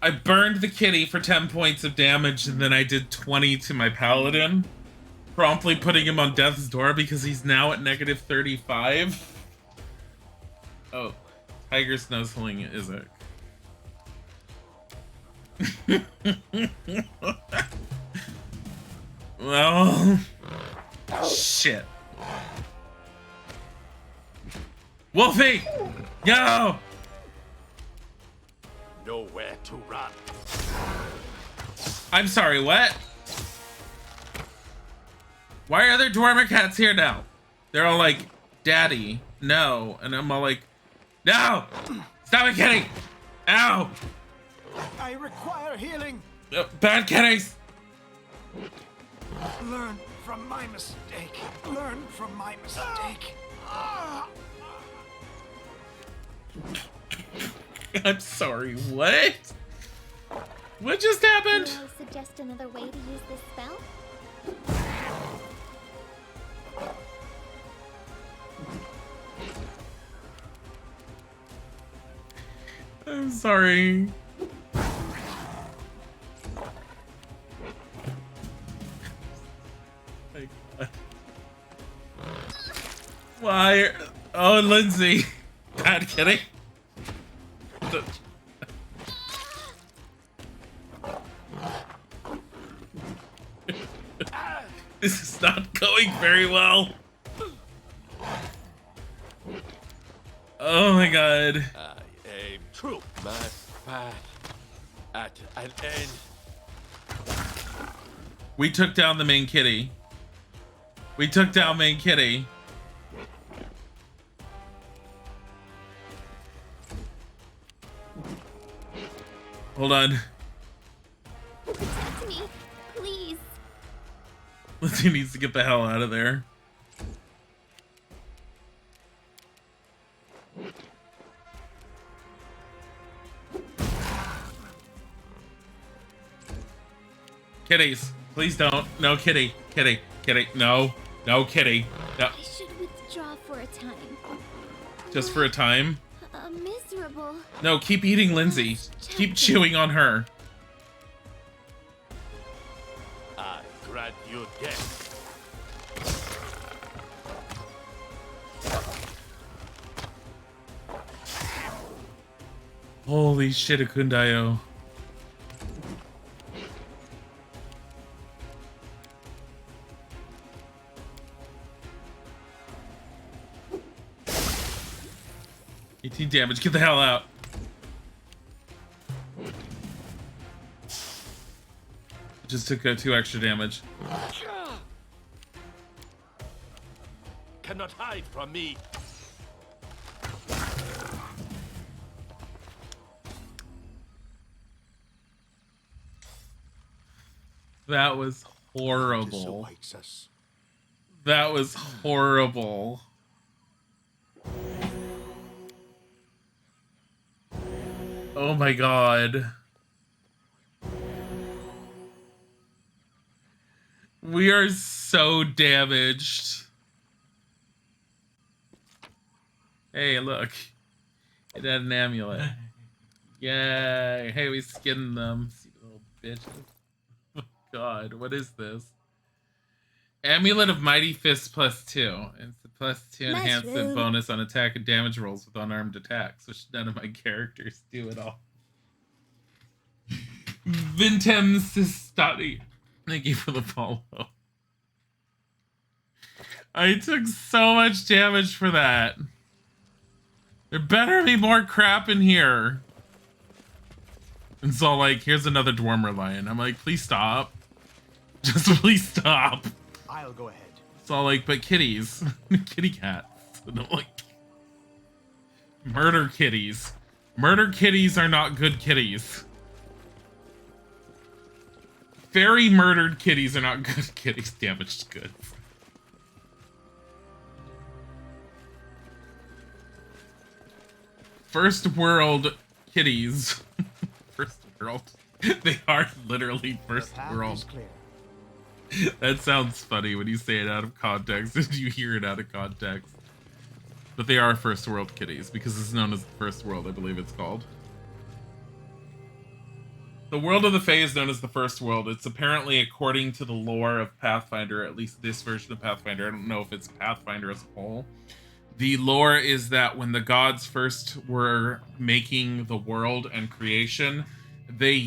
Speaker 1: I burned the kitty for 10 points of damage, and then I did 20 to my paladin, promptly putting him on death's door because he's now at -35. Oh, Tiger's nuzzling Isaac. Well, shit. Wolfie! Go!
Speaker 5: Nowhere to run.
Speaker 1: I'm sorry, what? Why are there Dwarmer cats here now? They're all like, Daddy, no. And I'm all like, no! Stop it, kitty! Ow!
Speaker 4: I require healing.
Speaker 1: Bad kitties!
Speaker 4: Learn from my mistake. Learn from my mistake.
Speaker 1: I'm sorry, what? What just happened?
Speaker 3: May I suggest another way to use this spell?
Speaker 1: I'm sorry. My God. Why? Oh, Lindsay. Bad kitty. This is not going very well. Oh my God.
Speaker 5: I aim true. My path at an end.
Speaker 1: We took down the main kitty. We took down main kitty. Hold on.
Speaker 3: Protect me, please.
Speaker 1: Lindsay needs to get the hell out of there. Kitties, please don't. No, kitty, kitty, kitty. No, no, kitty. No,
Speaker 3: I should withdraw for a time.
Speaker 1: just for a time.
Speaker 3: Miserable.
Speaker 1: No, keep eating Lindsay. Keep chewing on her.
Speaker 5: I grant you death.
Speaker 1: Holy shit, Akundayo. Damage, get the hell out. Just took 2 extra damage.
Speaker 5: Cannot hide from me.
Speaker 1: That was
Speaker 2: This
Speaker 1: horrible.
Speaker 2: awaits us.
Speaker 1: That was horrible. Oh my God. We are so damaged. Hey, look. It had an amulet. Yay. Hey, we skinned them. See, little bitches. Oh God, what is this? Amulet of Mighty Fist +2. It's a +2 enhancement
Speaker 3: Mushroom.
Speaker 1: bonus on attack and damage rolls with unarmed attacks, which none of my characters do at all. Vintem Sistati. Thank you for the follow. I took so much damage for that. There better be more crap in here. And so, like, here's another Dwarmer Lion. I'm like, please stop. Just please stop.
Speaker 4: I'll go ahead.
Speaker 1: It's all like, but kitties. Kitty cats. And I'm like, murder kitties. Murder kitties are not good kitties. Fairy murdered kitties are not good kitties. Damaged goods. First world kitties. First world. They are literally first
Speaker 4: The path
Speaker 1: world.
Speaker 4: is clear.
Speaker 1: That sounds funny when you say it out of context and you hear it out of context. But they are first world kitties because it's known as the first world, I believe it's called. The world of the Fae is known as the first world. It's apparently, according to the lore of Pathfinder, at least this version of Pathfinder, I don't know if it's Pathfinder as a whole, The lore is that when the gods first were making the world and creation, they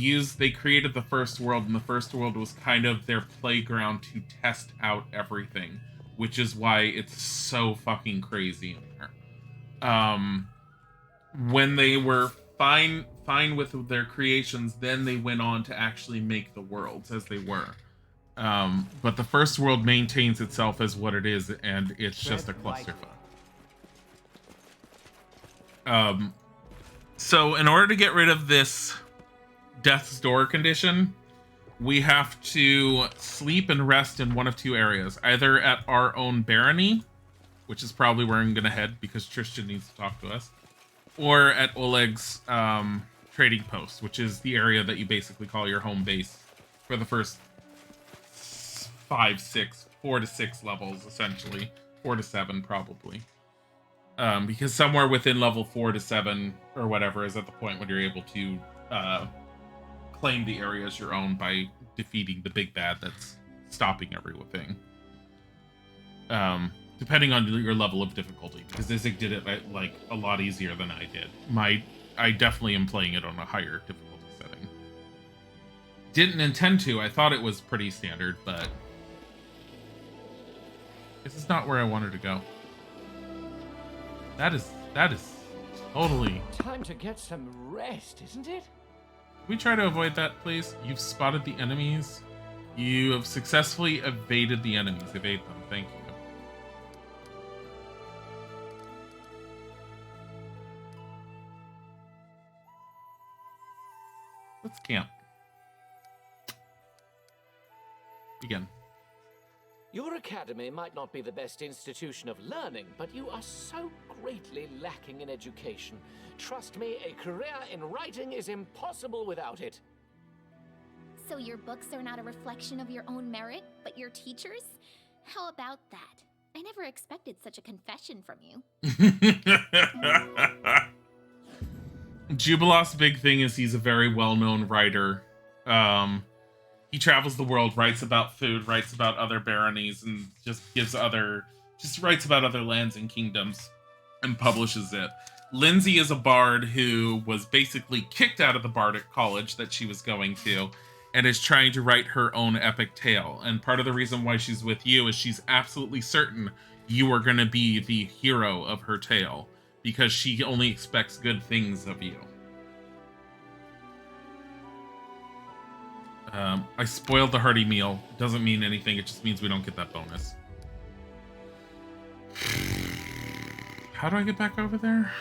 Speaker 1: created the first world, and the first world was kind of their playground to test out everything, which is why it's so fucking crazy in there. When they were fine with their creations, then they went on to actually make the worlds as they were. But the first world maintains itself as what it is, and it's just a clusterfuck. So in order to get rid of this death's door condition, we have to sleep and rest in one of two areas. Either at our own barony, which is probably where I'm going to head because Tristan needs to talk to us, or at Oleg's trading post, which is the area that you basically call your home base for the first 4 to 6 levels, essentially. 4 to 7, probably. Because somewhere within level 4 to 7, or whatever, is at the point when you're able to claim the area as your own by defeating the big bad that's stopping everything. Depending on your level of difficulty, because Izzy did it like a lot easier than I did. I definitely am playing it on a higher difficulty setting. Didn't intend to. I thought it was pretty standard, but this is not where I wanted to go. That is totally.
Speaker 5: Time to get some rest, isn't it?
Speaker 1: Can we try to avoid that, please? You've spotted the enemies. You have successfully evaded the enemies. Evade them. Thank you. Let's camp. Begin.
Speaker 7: Your academy might not be the best institution of learning, but you are so greatly lacking in education. Trust me, a career in writing is impossible without it.
Speaker 3: So your books are not a reflection of your own merit, but your teachers? How about that? I never expected such a confession from you.
Speaker 1: Jubilos's big thing is he's a very well-known writer. He travels the world, writes about food, writes about other baronies, and just writes about other lands and kingdoms and publishes it. Lindsay is a bard who was basically kicked out of the bardic college that she was going to and is trying to write her own epic tale. And part of the reason why she's with you is she's absolutely certain you are going to be the hero of her tale because she only expects good things of you. I spoiled the hearty meal. Doesn't mean anything. It just means we don't get that bonus. How do I get back over there?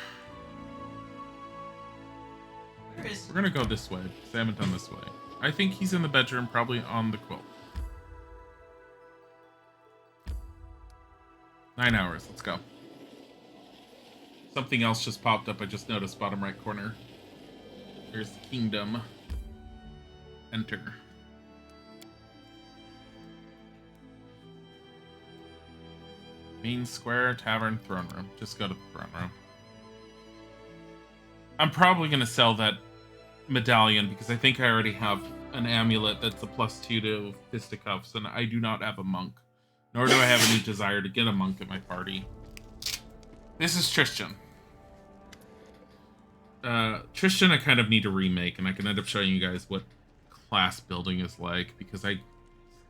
Speaker 1: We're gonna go this way, because I haven't done this way. I think he's in the bedroom, probably on the quilt. 9 hours. Let's go. Something else just popped up. I just noticed bottom right corner. There's the kingdom. Enter. Main square, tavern, throne room. Just go to the throne room. I'm probably going to sell that medallion because I think I already have an amulet that's a +2 to fisticuffs, and I do not have a monk. Nor do I have any desire to get a monk at my party. This is Tristan. Tristan I kind of need to remake, and I can end up showing you guys what class building is like, because I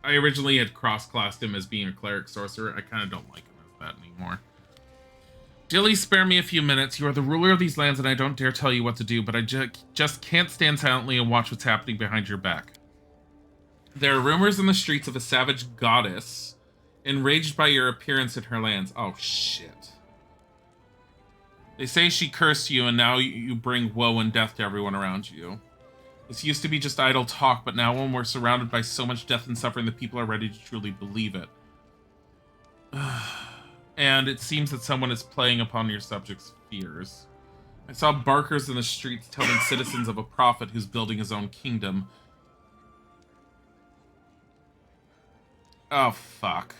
Speaker 1: originally had cross-classed him as being a cleric sorcerer. I kind of don't like him as that anymore. Dilly, spare me a few minutes. You are the ruler of these lands, and I don't dare tell you what to do, but I just can't stand silently and watch what's happening behind your back. There are rumors in the streets of a savage goddess enraged by your appearance in her lands. Oh, shit. They say she cursed you, and now you bring woe and death to everyone around you. This used to be just idle talk, but now when we're surrounded by so much death and suffering, the people are ready to truly believe it. And it seems that someone is playing upon your subjects' fears. I saw barkers in the streets telling citizens of a prophet who's building his own kingdom. Oh, fuck.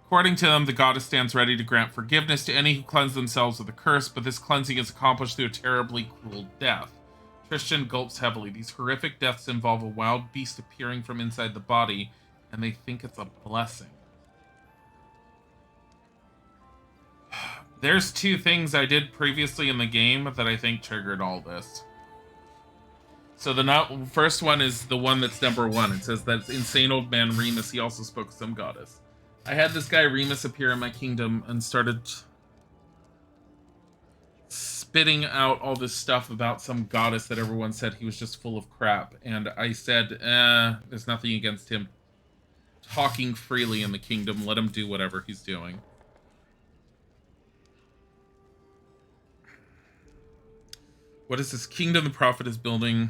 Speaker 1: According to them, the goddess stands ready to grant forgiveness to any who cleanse themselves of the curse, but this cleansing is accomplished through a terribly cruel death. Tristan gulps heavily. These horrific deaths involve a wild beast appearing from inside the body, and they think it's a blessing. There's two things I did previously in the game that I think triggered all this. So the first one is the one that's number 1. It says that insane old man Remus, he also spoke to some goddess. I had this guy Remus appear in my kingdom and started spitting out all this stuff about some goddess that everyone said he was just full of crap. And I said, there's nothing against him talking freely in the kingdom. Let him do whatever he's doing. What is this kingdom the prophet is building?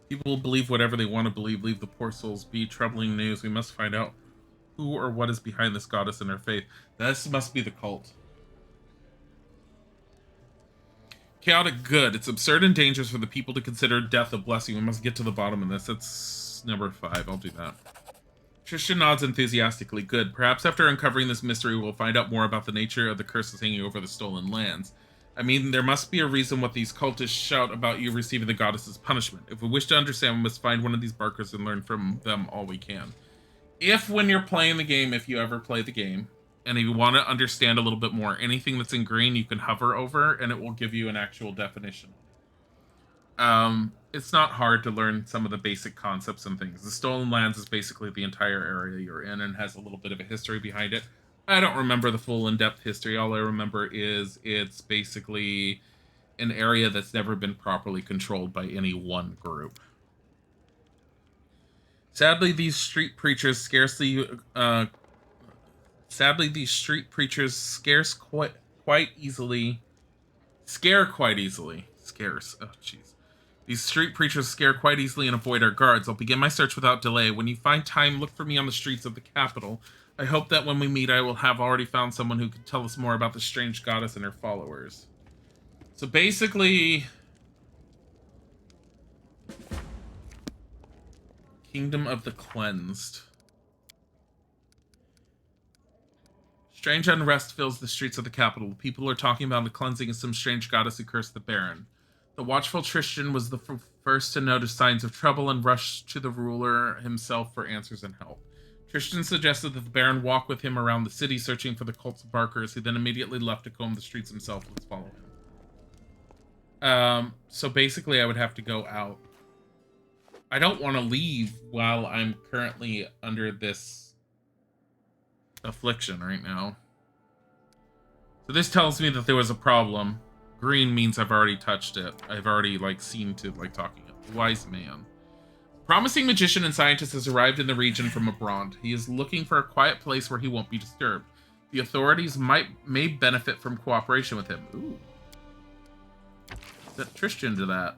Speaker 1: People will believe whatever they want to believe. Leave the poor souls be. Troubling news. We must find out who or what is behind this goddess and her faith. This must be the cult. Chaotic good. It's absurd and dangerous for the people to consider death a blessing. We must get to the bottom of this. That's number 5. I'll do that. Tristan nods enthusiastically. Good. Perhaps after uncovering this mystery, we'll find out more about the nature of the curses hanging over the stolen lands. I mean, there must be a reason what these cultists shout about you receiving the goddess's punishment. If we wish to understand, we must find one of these barkers and learn from them all we can. If when you're playing the game, if you ever play the game, and if you want to understand a little bit more, anything that's in green you can hover over and it will give you an actual definition. It's not hard to learn some of the basic concepts and things. The Stolen Lands is basically the entire area you're in and has a little bit of a history behind it. I don't remember the full in-depth history. All I remember is it's basically an area that's never been properly controlled by any one group. Sadly, these street preachers scare quite easily. Oh, jeez. These street preachers scare quite easily and avoid our guards. I'll begin my search without delay. When you find time, look for me on the streets of the capital. I hope that when we meet, I will have already found someone who can tell us more about the strange goddess and her followers. So basically, Kingdom of the Cleansed. Strange unrest fills the streets of the capital. People are talking about the cleansing of some strange goddess who cursed the Baron. The watchful Tristan was the first to notice signs of trouble and rushed to the ruler himself for answers and help. Tristan suggested that the Baron walk with him around the city searching for the cult's barkers. He then immediately left to comb the streets himself. Let's follow him. So basically I would have to go out. I don't want to leave while I'm currently under this affliction right now. So this tells me that there was a problem. Green means I've already touched it. I've already, seen to, talking it. Wise man. Promising magician and scientist has arrived in the region from abroad. He is looking for a quiet place where he won't be disturbed. The authorities may benefit from cooperation with him. Ooh. Set Tristan to that.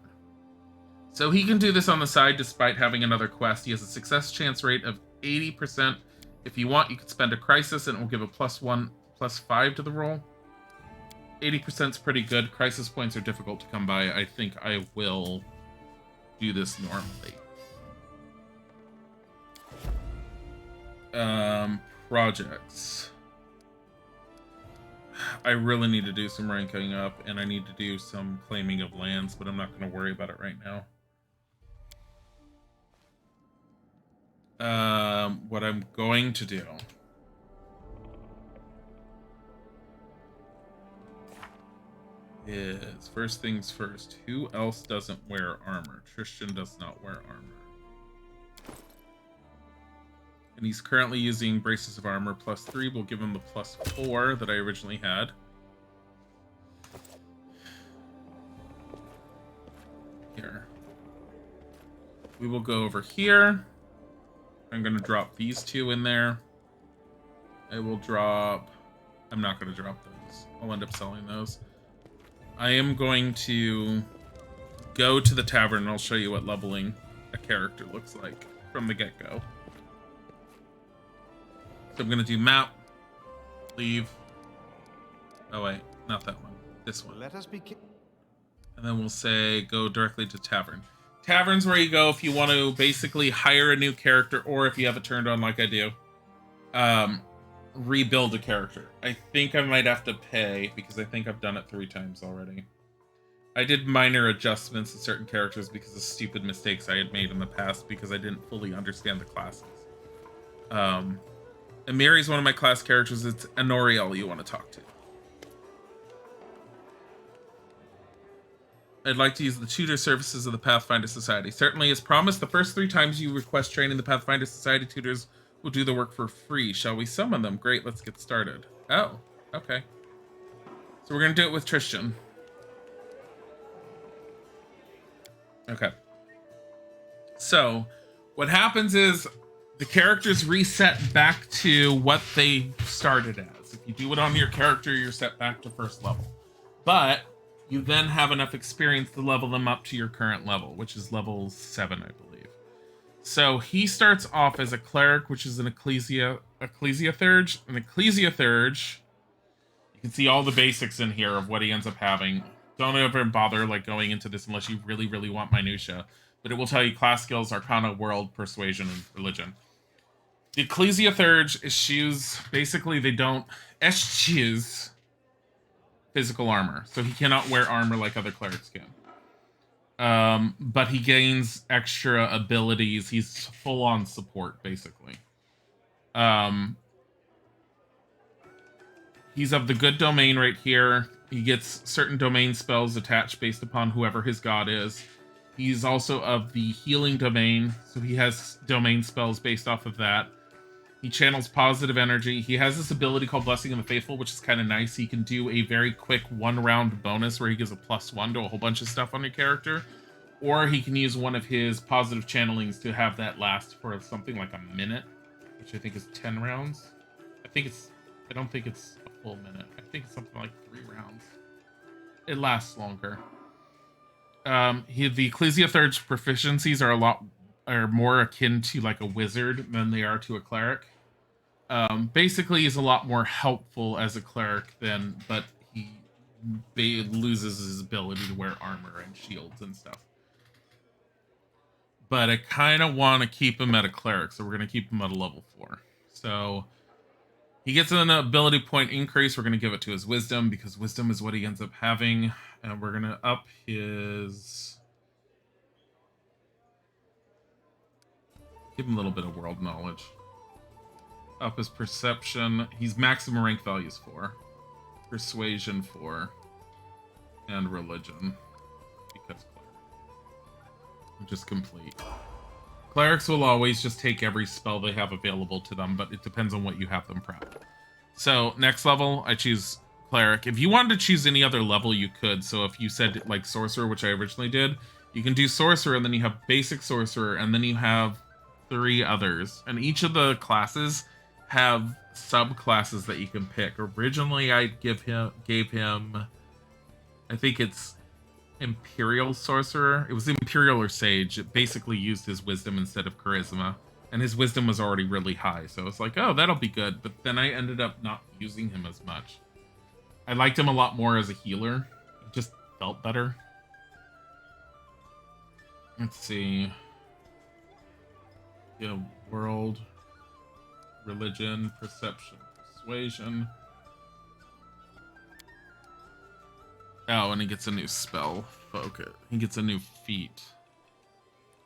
Speaker 1: So he can do this on the side despite having another quest. He has a success chance rate of 80%. If you want, you could spend a crisis and it will give a +1/+5 to the roll. 80% is pretty good. Crisis points are difficult to come by. I think I will do this normally. Projects. I really need to do some ranking up, and I need to do some claiming of lands, but I'm not going to worry about it right now. What I'm going to do is, first things first, who else doesn't wear armor? Tristan does not wear armor. And he's currently using braces of armor +3. We'll give him the +4 that I originally had. Here. We will go over here. I'm going to drop these two in there. I will drop... I'm not going to drop those. I'll end up selling those. I am going to go to the tavern and I'll show you what leveling a character looks like from the get-go. So I'm going to do map, leave. Oh wait, not that one. This one.
Speaker 4: Let us be.
Speaker 1: And then we'll say go directly to tavern. Tavern's where you go if you want to basically hire a new character, or if you have it turned on like I do, rebuild a character. I think I might have to pay because I think I've done it 3 times already. I did minor adjustments to certain characters because of stupid mistakes I had made in the past because I didn't fully understand the classes. Amiri's one of my class characters. It's Anoriel you want to talk to. I'd like to use the tutor services of the Pathfinder Society. Certainly, as promised, the first 3 times you request training, the Pathfinder Society tutors will do the work for free. Shall we summon them? Great, let's get started. Oh, okay. So we're going to do it with Tristan. Okay. So, what happens is the characters reset back to what they started as. If you do it on your character, you're set back to first level. But you then have enough experience to level them up to your current level, which is level 7, I believe. So he starts off as a cleric, which is an ecclesiathurge. An ecclesiathurge, you can see all the basics in here of what he ends up having. Don't ever bother like going into this unless you really, really want minutia. But it will tell you class skills, arcana, world, persuasion, and religion. The ecclesiathurge eschews, basically they don't eschews physical armor. So he cannot wear armor like other clerics can. But he gains extra abilities. He's full-on support, basically. He's of the good domain right here. He gets certain domain spells attached based upon whoever his god is. He's also of the healing domain, so he has domain spells based off of that. He channels positive energy. He has this ability called Blessing of the Faithful, which is kind of nice. He can do a very quick 1-round bonus where he gives a +1 to a whole bunch of stuff on your character. Or he can use one of his positive channelings to have that last for something like a minute, which I think is 10 rounds. I don't think it's a full minute. I think it's something like 3 rounds. It lasts longer. The ecclesiathurge's proficiencies are more akin to like a wizard than they are to a cleric. Basically, he's a lot more helpful as a cleric but he loses his ability to wear armor and shields and stuff. But I kind of want to keep him at a cleric, so we're going to keep him at a level 4. So he gets an ability point increase. We're going to give it to his wisdom, because wisdom is what he ends up having. And we're going to up his... Give him a little bit of world knowledge. Up his perception. He's maximum rank values 4. Persuasion 4. And religion. Because cleric. Just complete. Clerics will always just take every spell they have available to them, but it depends on what you have them prep. So, next level, I choose cleric. If you wanted to choose any other level, you could. So if you said, like, sorcerer, which I originally did, you can do sorcerer, and then you have basic sorcerer, and then you have 3 others. And each of the classes have subclasses that you can pick. Originally, I gave him, I think it's Imperial Sorcerer. It was Imperial or Sage. It basically used his wisdom instead of charisma. And his wisdom was already really high. So it's like, oh, that'll be good. But then I ended up not using him as much. I liked him a lot more as a healer. It just felt better. Let's see. Yeah, world, religion, perception, persuasion. Oh, and he gets a new spell. Focus. He gets a new feat.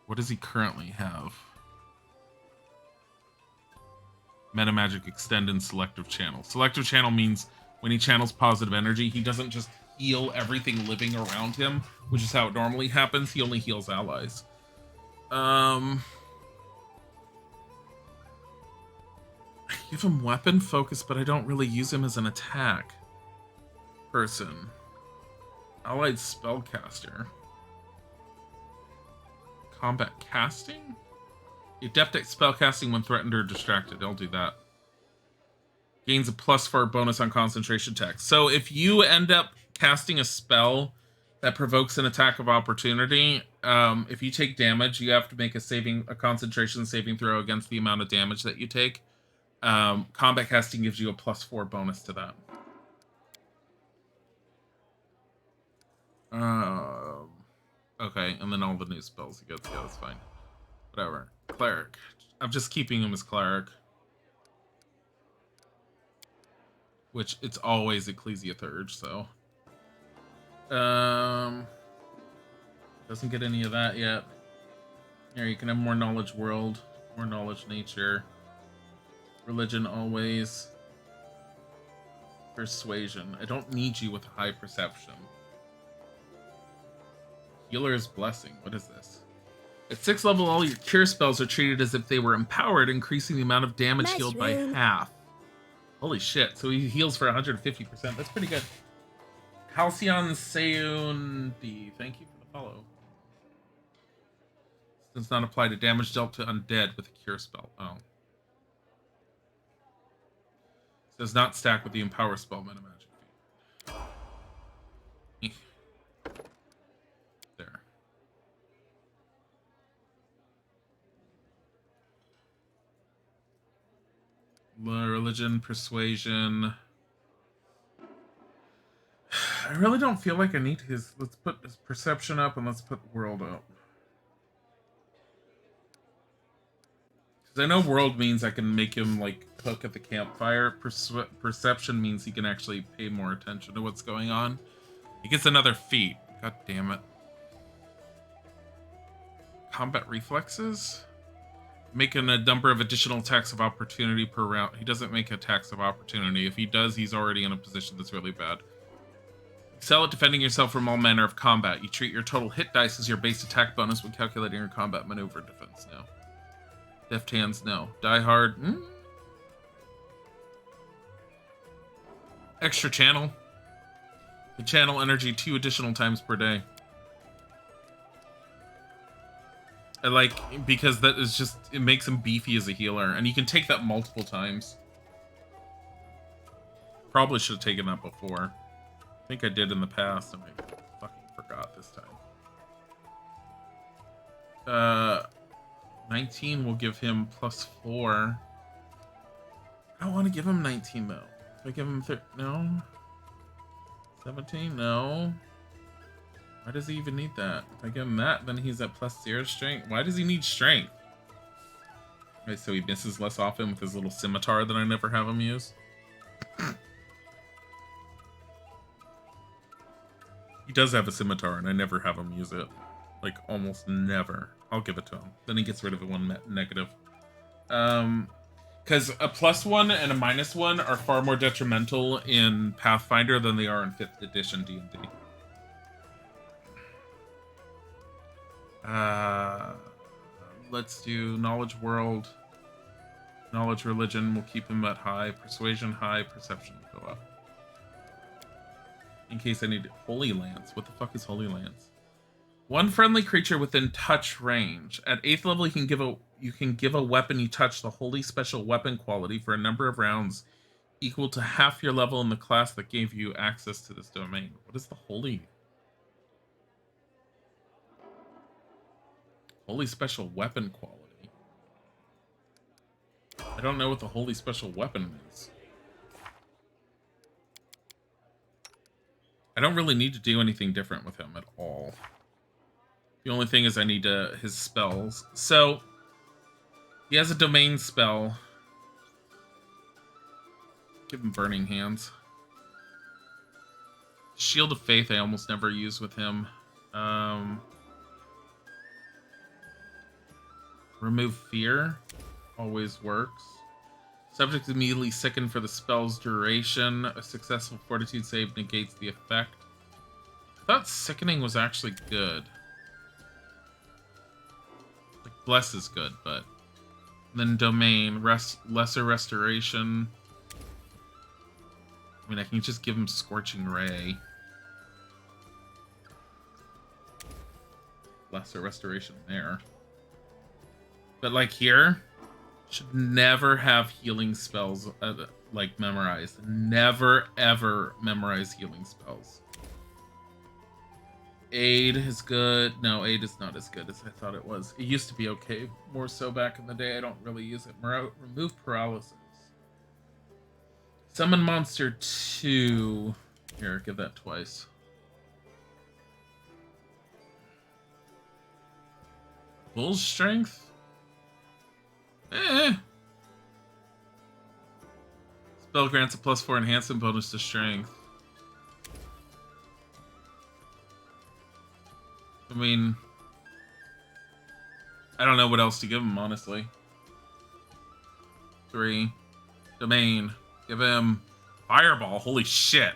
Speaker 1: What does he currently have? Metamagic Extend and Selective Channel. Selective Channel means when he channels positive energy, he doesn't just heal everything living around him, which is how it normally happens. He only heals allies. I give him weapon focus, but I don't really use him as an attack person. Allied spellcaster. Combat casting? Adept at spellcasting when threatened or distracted. I'll do that. Gains a +4 bonus on concentration checks. So if you end up casting a spell that provokes an attack of opportunity, if you take damage, you have to make a concentration saving throw against the amount of damage that you take. Combat casting gives you a +4 bonus to that. Okay, and then all the new spells he gets. Yeah, that's fine. Whatever. Cleric. I'm just keeping him as cleric. Which, it's always Ecclesiathurge, so. Doesn't get any of that yet. Here, you can have more knowledge world, more knowledge nature. Religion always. Persuasion. I don't need you with high perception. Healer's Blessing. What is this? At 6th level, all your cure spells are treated as if they were empowered, increasing the amount of damage healed by half. Holy shit. So he heals for 150%. That's pretty good. Halcyon Seundi. Thank you for the follow. Does not apply to damage dealt to undead with a cure spell. Oh. Does not stack with the empower spell meta magic feat. There. Religion, persuasion. I really don't feel like I need his. Let's put his perception up and let's put world up. Because I know world means I can make him like cook at the campfire. Perception means he can actually pay more attention to what's going on. He gets another feat. God damn it. Combat reflexes? Making a number of additional attacks of opportunity per round. He doesn't make attacks of opportunity. If he does, he's already in a position that's really bad. Excel at defending yourself from all manner of combat. You treat your total hit dice as your base attack bonus when calculating your combat maneuver defense. No. Deft hands, no. Die hard. Extra channel. The channel energy 2 additional times per day. I like, because that is just, it makes him beefy as a healer, and you can take that multiple times. Probably should have taken that before. I think I did in the past, and I fucking forgot this time. 19 will give him +4. I don't want to give him 19 though. If I give him no. 17, no. Why does he even need that? If I give him that, then he's at +0 strength. Why does he need strength? Okay, so he misses less often with his little scimitar that I never have him use. He does have a scimitar, and I never have him use it. Like, almost never. I'll give it to him. Then he gets rid of the one negative. Because a +1 and a -1 are far more detrimental in Pathfinder than they are in 5th edition D&D. Let's do Knowledge World. Knowledge Religion. We'll keep him at high. Persuasion high. Perception will go up. In case I need Holy Lance. What the fuck is Holy Lance? One friendly creature within touch range. At 8th level, you can give a weapon you touch the holy special weapon quality for a number of rounds equal to half your level in the class that gave you access to this domain. What is the holy special weapon quality? I don't know what the holy special weapon is. I don't really need to do anything different with him at all. The only thing is I need his spells. So, he has a domain spell. Give him Burning Hands. Shield of Faith I almost never use with him. Remove Fear. Always works. Subject immediately sickened for the spell's duration. A successful Fortitude save negates the effect. I thought Sickening was actually good. Like, Bless is good, but... Then Domain. Lesser Restoration. I mean, I can just give him Scorching Ray. Lesser Restoration there. But, like, here... Should never have healing spells, like, memorized. Never, ever memorize healing spells. Aid is good. No, Aid is not as good as I thought it was. It used to be okay. More so back in the day. I don't really use it. Remove Paralysis. Summon Monster 2. Here, give that twice. Bull's Strength? Spell grants a +4 enhancement bonus to strength. I mean, I don't know what else to give him, honestly. 3. Domain. Give him Fireball. Holy shit.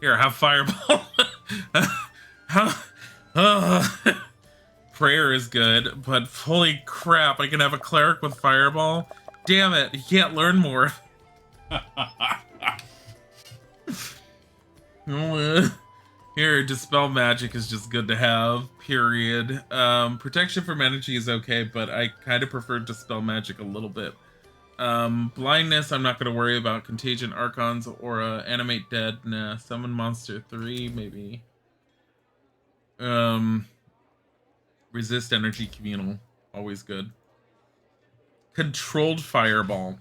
Speaker 1: Here, have Fireball. Prayer is good, but holy crap, I can have a cleric with fireball? Damn it, you can't learn more. Here, dispel magic is just good to have, period. Protection from energy is okay, but I kind of prefer dispel magic a little bit. Blindness, I'm not going to worry about. Contagion, Archon's Aura, Animate Dead, nah. Summon Monster 3, maybe. Resist Energy Communal, always good. Controlled Fireball.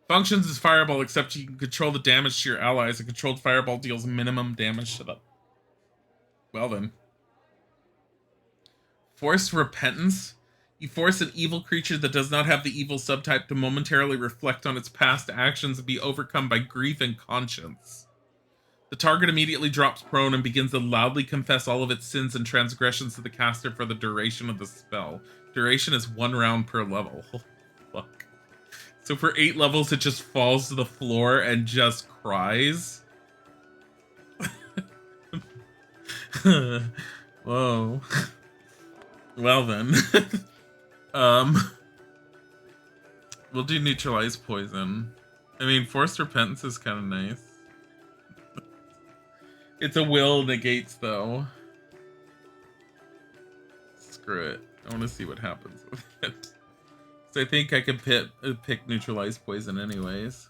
Speaker 1: Functions as Fireball, except you can control the damage to your allies. A controlled Fireball deals minimum damage to them. Well then. Forced Repentance. You force an evil creature that does not have the evil subtype to momentarily reflect on its past actions and be overcome by grief and conscience. The target immediately drops prone and begins to loudly confess all of its sins and transgressions to the caster for the duration of the spell. Duration is 1 round per level. Oh, fuck. So for 8 levels, it just falls to the floor and just cries. Whoa. Well then. We'll do Neutralize Poison. I mean, Forced Repentance is kind of nice. It's a will negates, though. Screw it. I want to see what happens with it. So I think I could pick Neutralize Poison anyways.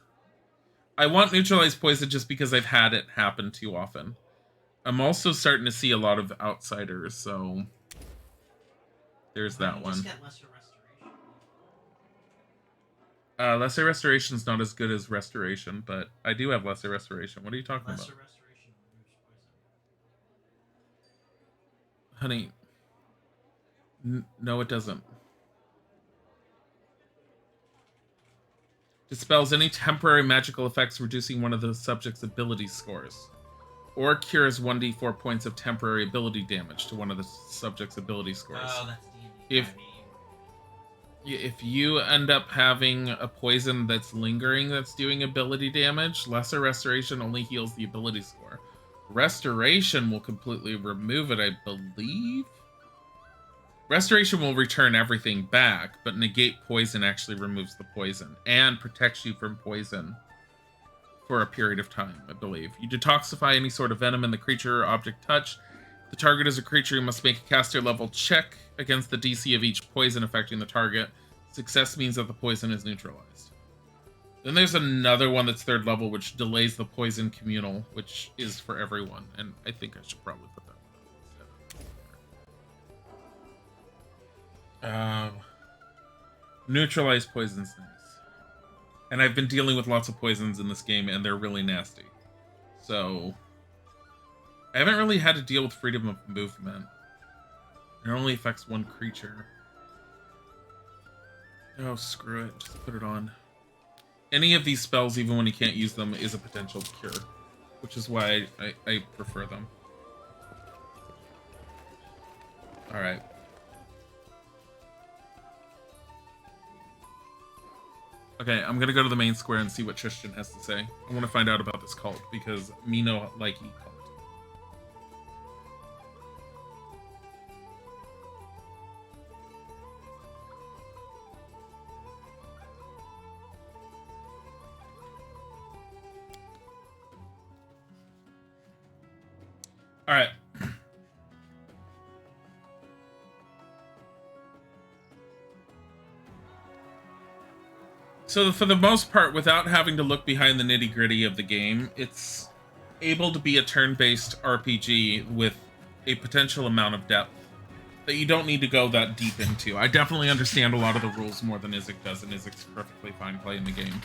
Speaker 1: I want Neutralize Poison just because I've had it happen too often. I'm also starting to see a lot of outsiders, so... There's that one.
Speaker 6: Get lesser restoration.
Speaker 1: Lesser Restoration's not as good as Restoration, but I do have Lesser Restoration. What are you talking about?
Speaker 6: Restoration removes poison.
Speaker 1: Honey. No, it doesn't. Dispels any temporary magical effects, reducing one of the subject's ability scores. Or cures 1d4 points of temporary ability damage to one of the subject's ability scores.
Speaker 6: Oh, that's D&D.
Speaker 1: If you end up having a poison that's lingering that's doing ability damage, Lesser Restoration only heals the ability score. Restoration will completely remove it, I believe. Restoration will return everything back, but negate poison actually removes the poison and protects you from poison for a period of time, I believe. You detoxify any sort of venom in the creature or object touch. The target is a creature who must make a caster level check against the DC of each poison affecting the target. Success means that the poison is neutralized. Then there's another one that's 3rd level, which delays the poison communal, which is for everyone. And I think I should probably put that one on. Neutralize poison's nice. And I've been dealing with lots of poisons in this game, and they're really nasty. So... I haven't really had to deal with freedom of movement. It only affects one creature. Oh, screw it. Just put it on. Any of these spells, even when you can't use them, is a potential cure. Which is why I prefer them. Alright. Okay, I'm gonna go to the main square and see what Tristan has to say. I want to find out about this cult, because me no like cult. All right. So for the most part, without having to look behind the nitty-gritty of the game, it's able to be a turn-based RPG with a potential amount of depth that you don't need to go that deep into. I definitely understand a lot of the rules more than Isaac does, and Isaac's perfectly fine playing the game.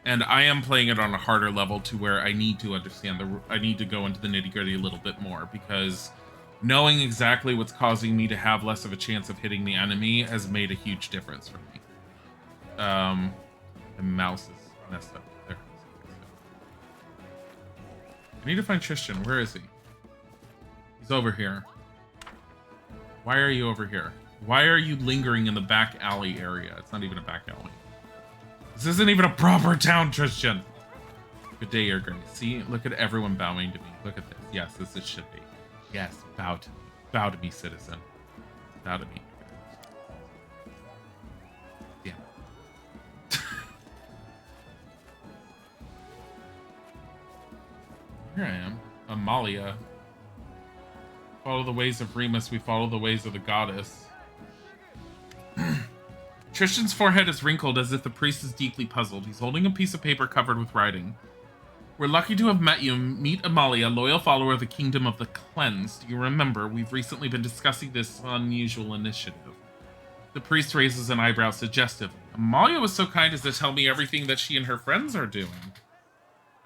Speaker 1: And I am playing it on a harder level to where I need to understand I need to go into the nitty-gritty a little bit more, because knowing exactly what's causing me to have less of a chance of hitting the enemy has made a huge difference for me. The mouse is messed up. There. I need to find Tristan. Where is he? He's over here. Why are you over here? Why are you lingering in the back alley area? It's not even a back alley. This isn't even a proper town, Tristan. Good day, Your Grace. See, look at everyone bowing to me. Look at this. Yes, this should be. Yes, bow to me. Bow to me, citizen. Bow to me. Damn. Here I am. Amalia. Follow the ways of Remus, we follow the ways of the goddess. Tristan's forehead is wrinkled as if the priest is deeply puzzled. He's holding a piece of paper covered with writing. We're lucky to have met you. Meet Amalia, loyal follower of the Kingdom of the Cleansed. You remember, we've recently been discussing this unusual initiative. The priest raises an eyebrow suggestively. Amalia was so kind as to tell me everything that she and her friends are doing.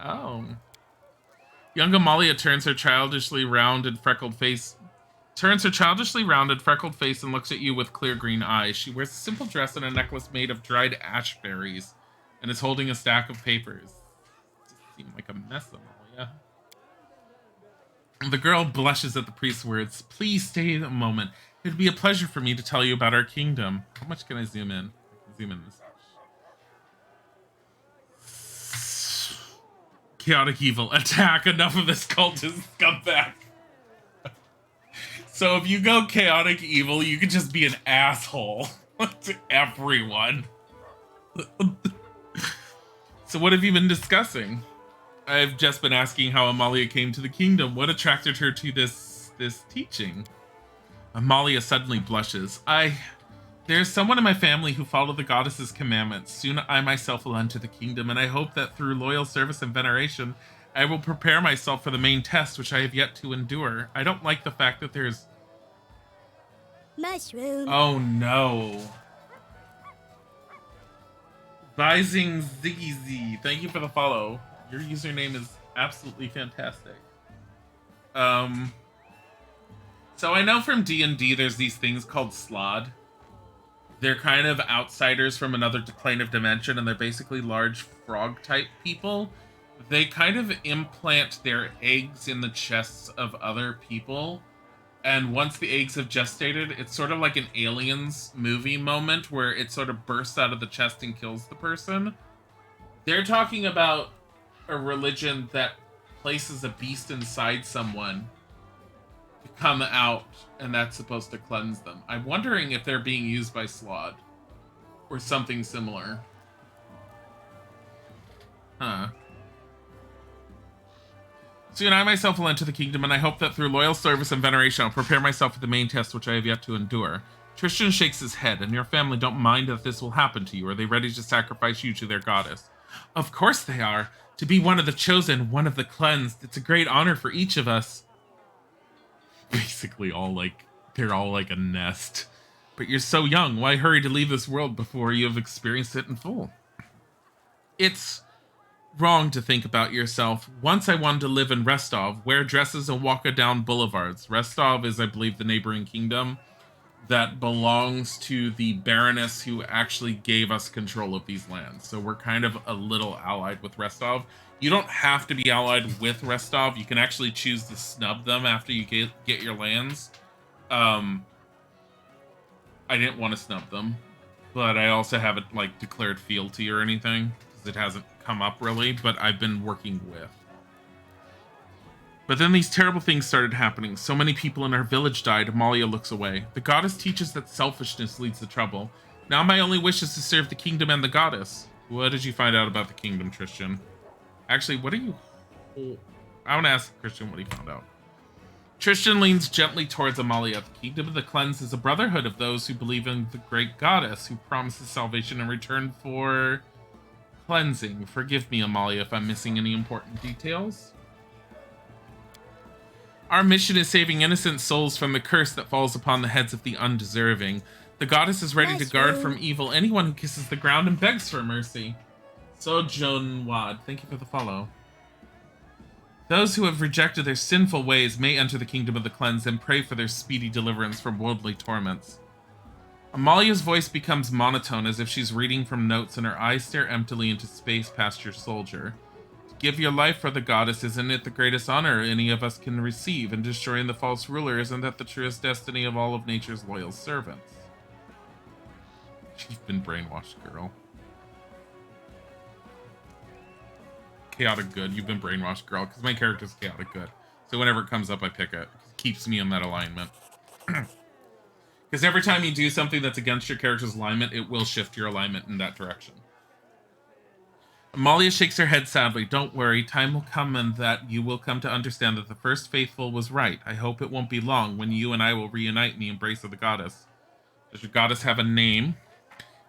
Speaker 1: Oh. Young Amalia turns her childishly rounded, freckled face and looks at you with clear green eyes. She wears a simple dress and a necklace made of dried ash berries and is holding a stack of papers. Seem like a mess, Amalia. The girl blushes at the priest's words. Please stay a moment. It'd be a pleasure for me to tell you about our kingdom. How much can I zoom in? I can zoom in this. Chaotic evil. Attack. Enough of this cultist scumbag. So if you go chaotic evil, you can just be an asshole to everyone. So what have you been discussing? I've just been asking how Amalia came to the kingdom. What attracted her to this teaching? Amalia suddenly blushes. There's someone in my family who followed the goddess's commandments. Soon I myself will enter the kingdom, and I hope that through loyal service and veneration, I will prepare myself for the main test, which I have yet to endure. I don't like the fact that there's...
Speaker 8: Mushroom.
Speaker 1: Oh no. Rising Ziggy Z, thank you for the follow. Your username is absolutely fantastic. So I know from D&D there's these things called Slod. They're kind of outsiders from another plane of dimension, and they're basically large frog-type people. They kind of implant their eggs in the chests of other people, and once the eggs have gestated, it's sort of like an Aliens movie moment where it sort of bursts out of the chest and kills the person. They're talking about a religion that places a beast inside someone to come out, and that's supposed to cleanse them. I'm wondering if they're being used by Slod or something similar. Huh. Soon I myself will enter the kingdom, and I hope that through loyal service and veneration I'll prepare myself for the main test which I have yet to endure. Tristan shakes his head. And your family don't mind that this will happen to you? Are they ready to sacrifice you to their goddess? Of course they are. To be one of the chosen, one of the cleansed. It's a great honor for each of us. Basically they're all like a nest. But you're so young. Why hurry to leave this world before you have experienced it in full? It's wrong to think about yourself. Once I wanted to live in Restov, wear dresses and walk down boulevards. Restov is, I believe, the neighboring kingdom that belongs to the Baroness who actually gave us control of these lands. So we're kind of a little allied with Restov. You don't have to be allied with Restov. You can actually choose to snub them after you get your lands. I didn't want to snub them, but I also haven't like declared fealty or anything because it hasn't come up really, but I've been working with. But then these terrible things started happening. So many people in our village died. Amalia looks away. The goddess teaches that selfishness leads to trouble. Now my only wish is to serve the kingdom and the goddess. What did you find out about the kingdom, Tristan? Actually, what are you... I want to ask Christian what he found out. Tristan leans gently towards Amalia. The kingdom of the cleansed is a brotherhood of those who believe in the great goddess, who promises salvation in return for cleansing. Forgive me, Amalia, if I'm missing any important details. Our mission is saving innocent souls from the curse that falls upon the heads of the undeserving. The goddess is ready to guard from evil anyone who kisses the ground and begs for mercy. So Joan Wad, thank you for the follow. Those who have rejected their sinful ways may enter the kingdom of the cleansed and pray for their speedy deliverance from worldly torments. Amalia's voice becomes monotone as if she's reading from notes, and her eyes stare emptily into space past your soldier. To give your life for the goddess, isn't it the greatest honor any of us can receive? And destroying the false ruler, isn't that the truest destiny of all of nature's loyal servants? You've been brainwashed, girl. Chaotic good. You've been brainwashed, girl. Because my character's chaotic good. So whenever it comes up, I pick it. It keeps me in that alignment. Because every time you do something that's against your character's alignment, it will shift your alignment in that direction. Amalia shakes her head sadly. Don't worry, time will come and that you will come to understand that the first faithful was right. I hope it won't be long when you and I will reunite in the embrace of the goddess. Does your goddess have a name?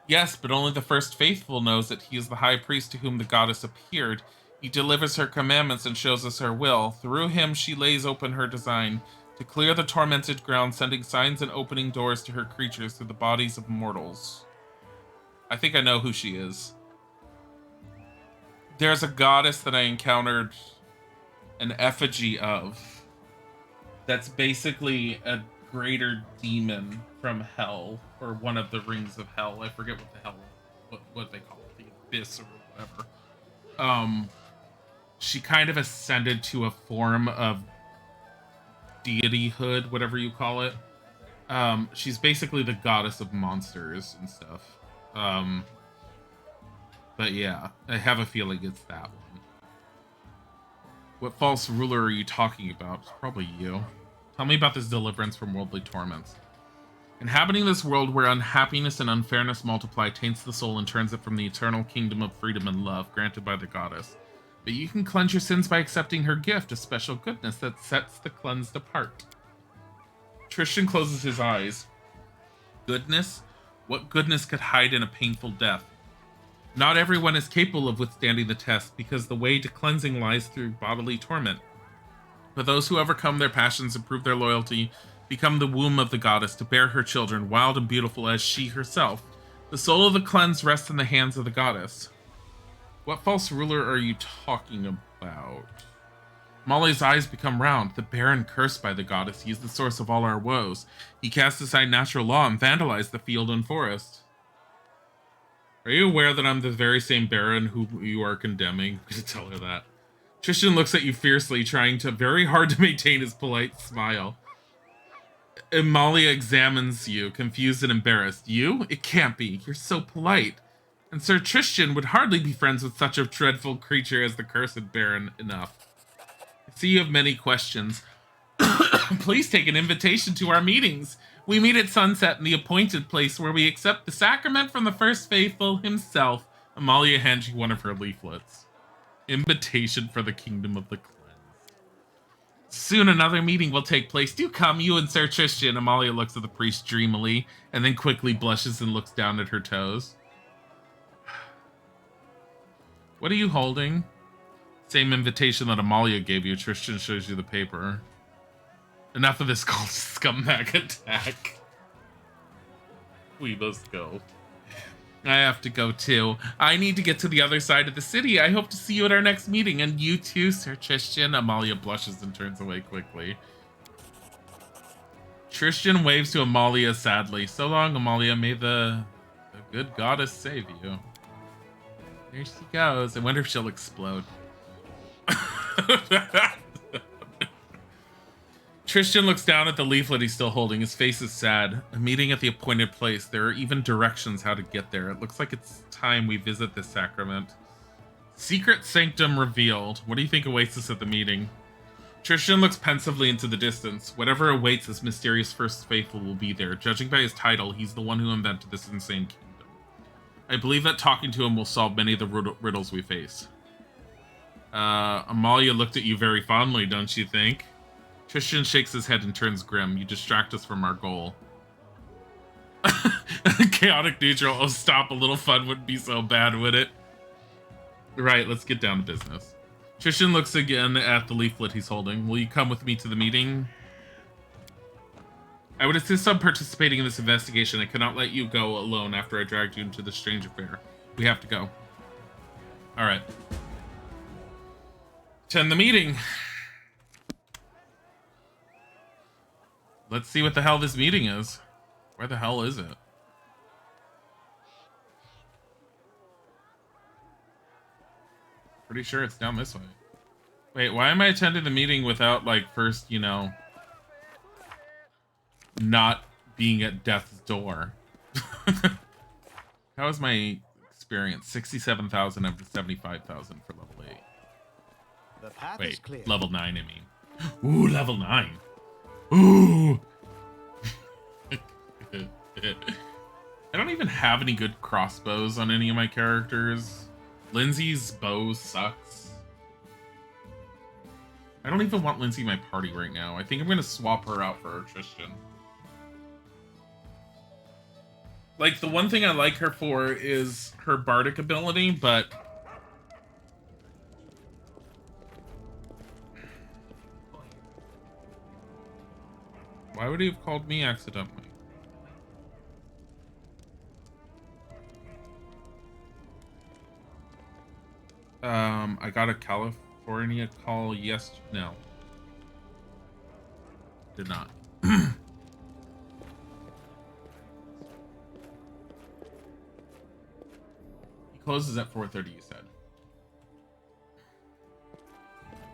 Speaker 1: Yes, but only the first faithful knows that he is the high priest to whom the goddess appeared. He delivers her commandments and shows us her will. Through him she lays open her design to clear the tormented ground, sending signs and opening doors to her creatures through the bodies of mortals. I think I know who she is. There's a goddess that I encountered an effigy of that's basically a greater demon from hell, or one of the rings of hell. I forget what the hell, what they call it, the abyss or whatever. She kind of ascended to a form of deityhood, whatever you call it. She's basically the goddess of monsters and stuff. But yeah, I have a feeling it's that one. What false ruler are you talking about? It's probably you. Tell me about this deliverance from worldly torments. Inhabiting this world where unhappiness and unfairness multiply taints the soul and turns it from the eternal kingdom of freedom and love granted by the goddess. But you can cleanse your sins by accepting her gift, a special goodness that sets the cleansed apart. Tristan closes his eyes. Goodness? What goodness could hide in a painful death? Not everyone is capable of withstanding the test, because the way to cleansing lies through bodily torment. But those who overcome their passions and prove their loyalty become the womb of the goddess to bear her children, wild and beautiful as she herself. The soul of the cleansed rests in the hands of the goddess. What false ruler are you talking about? Molly's eyes become round. The Baron cursed by the goddess. He is the source of all our woes. He cast aside natural law and vandalized the field and forest. Are you aware that I'm the very same Baron who you are condemning? I'm going to tell her that. Tristan looks at you fiercely, trying very hard to maintain his polite smile. Amalia examines you, confused and embarrassed. You? It can't be. You're so polite. And Sir Tristan would hardly be friends with such a dreadful creature as the cursed Baron. Enough. I see you have many questions. Please take an invitation to our meetings. We meet at sunset in the appointed place where we accept the sacrament from the first faithful himself. Amalia hands you one of her leaflets. Invitation for the kingdom of the cleansed. Soon another meeting will take place. Do come, you and Sir Tristan. Amalia looks at the priest dreamily, and then quickly blushes and looks down at her toes. What are you holding? Same invitation that Amalia gave you. Tristan shows you the paper. Enough of this called scumbag attack. We must go. I have to go too. I need to get to the other side of the city. I hope to see you at our next meeting. And you too, Sir Tristan. Amalia blushes and turns away quickly. Tristan waves to Amalia sadly. So long, Amalia. May the good goddess save you. There she goes. I wonder if she'll explode. Tristan looks down at the leaflet he's still holding. His face is sad. A meeting at the appointed place. There are even directions how to get there. It looks like it's time we visit this sacrament. Secret sanctum revealed. What do you think awaits us at the meeting? Tristan looks pensively into the distance. Whatever awaits this mysterious first faithful will be there. Judging by his title, he's the one who invented this insane kingdom. I believe that talking to him will solve many of the riddles we face. Amalia looked at you very fondly, don't you think? Tristan shakes his head and turns grim. You distract us from our goal. Chaotic neutral. Oh, stop. A little fun wouldn't be so bad, would it? Right, let's get down to business. Tristan looks again at the leaflet he's holding. Will you come with me to the meeting? I would insist on participating in this investigation. I cannot let you go alone after I dragged you into this strange affair. We have to go. All right. Attend the meeting. Let's see what the hell this meeting is. Where the hell is it? Pretty sure it's down this way. Wait, why am I attending the meeting without, like, first, you know, not being at death's door? How was my experience? 67,000 out of 75,000 for level 8.
Speaker 4: The path is
Speaker 1: Wait,
Speaker 4: clear.
Speaker 1: level 9, I mean. Ooh, level 9. Ooh! I don't even have any good crossbows on any of my characters. Lindsay's bow sucks. I don't even want Lindsay in my party right now. I think I'm gonna swap her out for Tristan. Like, the one thing I like her for is her bardic ability, but... Why would he have called me accidentally? I got a California call no. Did not. He closes at 4:30, you said.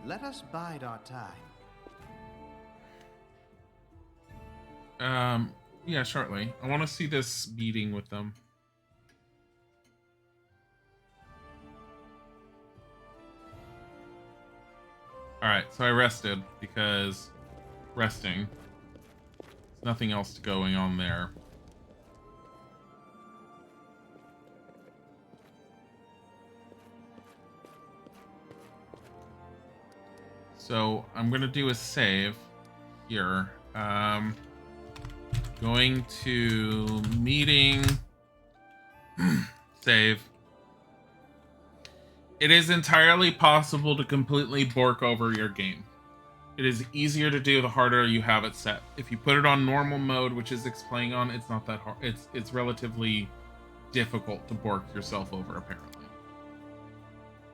Speaker 8: Let us bide our time.
Speaker 1: Yeah, shortly. I want to see this meeting with them. Alright, so I rested because resting. There's nothing else going on there. So I'm gonna do a save here. Going to meeting, save. It is entirely possible to completely bork over your game. It is easier to do the harder you have it set. If you put it on normal mode, which is playing on, it's not that hard. It's relatively difficult to bork yourself over, apparently.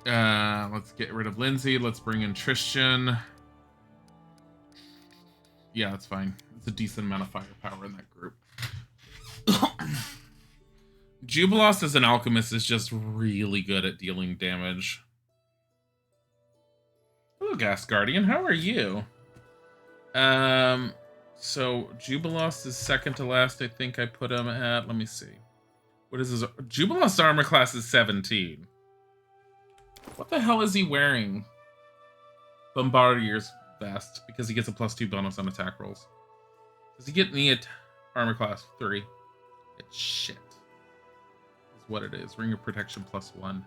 Speaker 1: Let's get rid of Lindsay. Let's bring in Tristan. Yeah, that's fine. It's a decent amount of firepower in that group. Jubilos as an alchemist is just really good at dealing damage. Hello, Gas Guardian. How are you? So Jubilos is second to last. I think I put him at, let me see. What is his Jubilos armor class is 17. What the hell is he wearing? Bombardier's vest, because he gets a +2 bonus on attack rolls. Does he get any armor class 3? It's shit. Is what it is. Ring of protection +1. I'm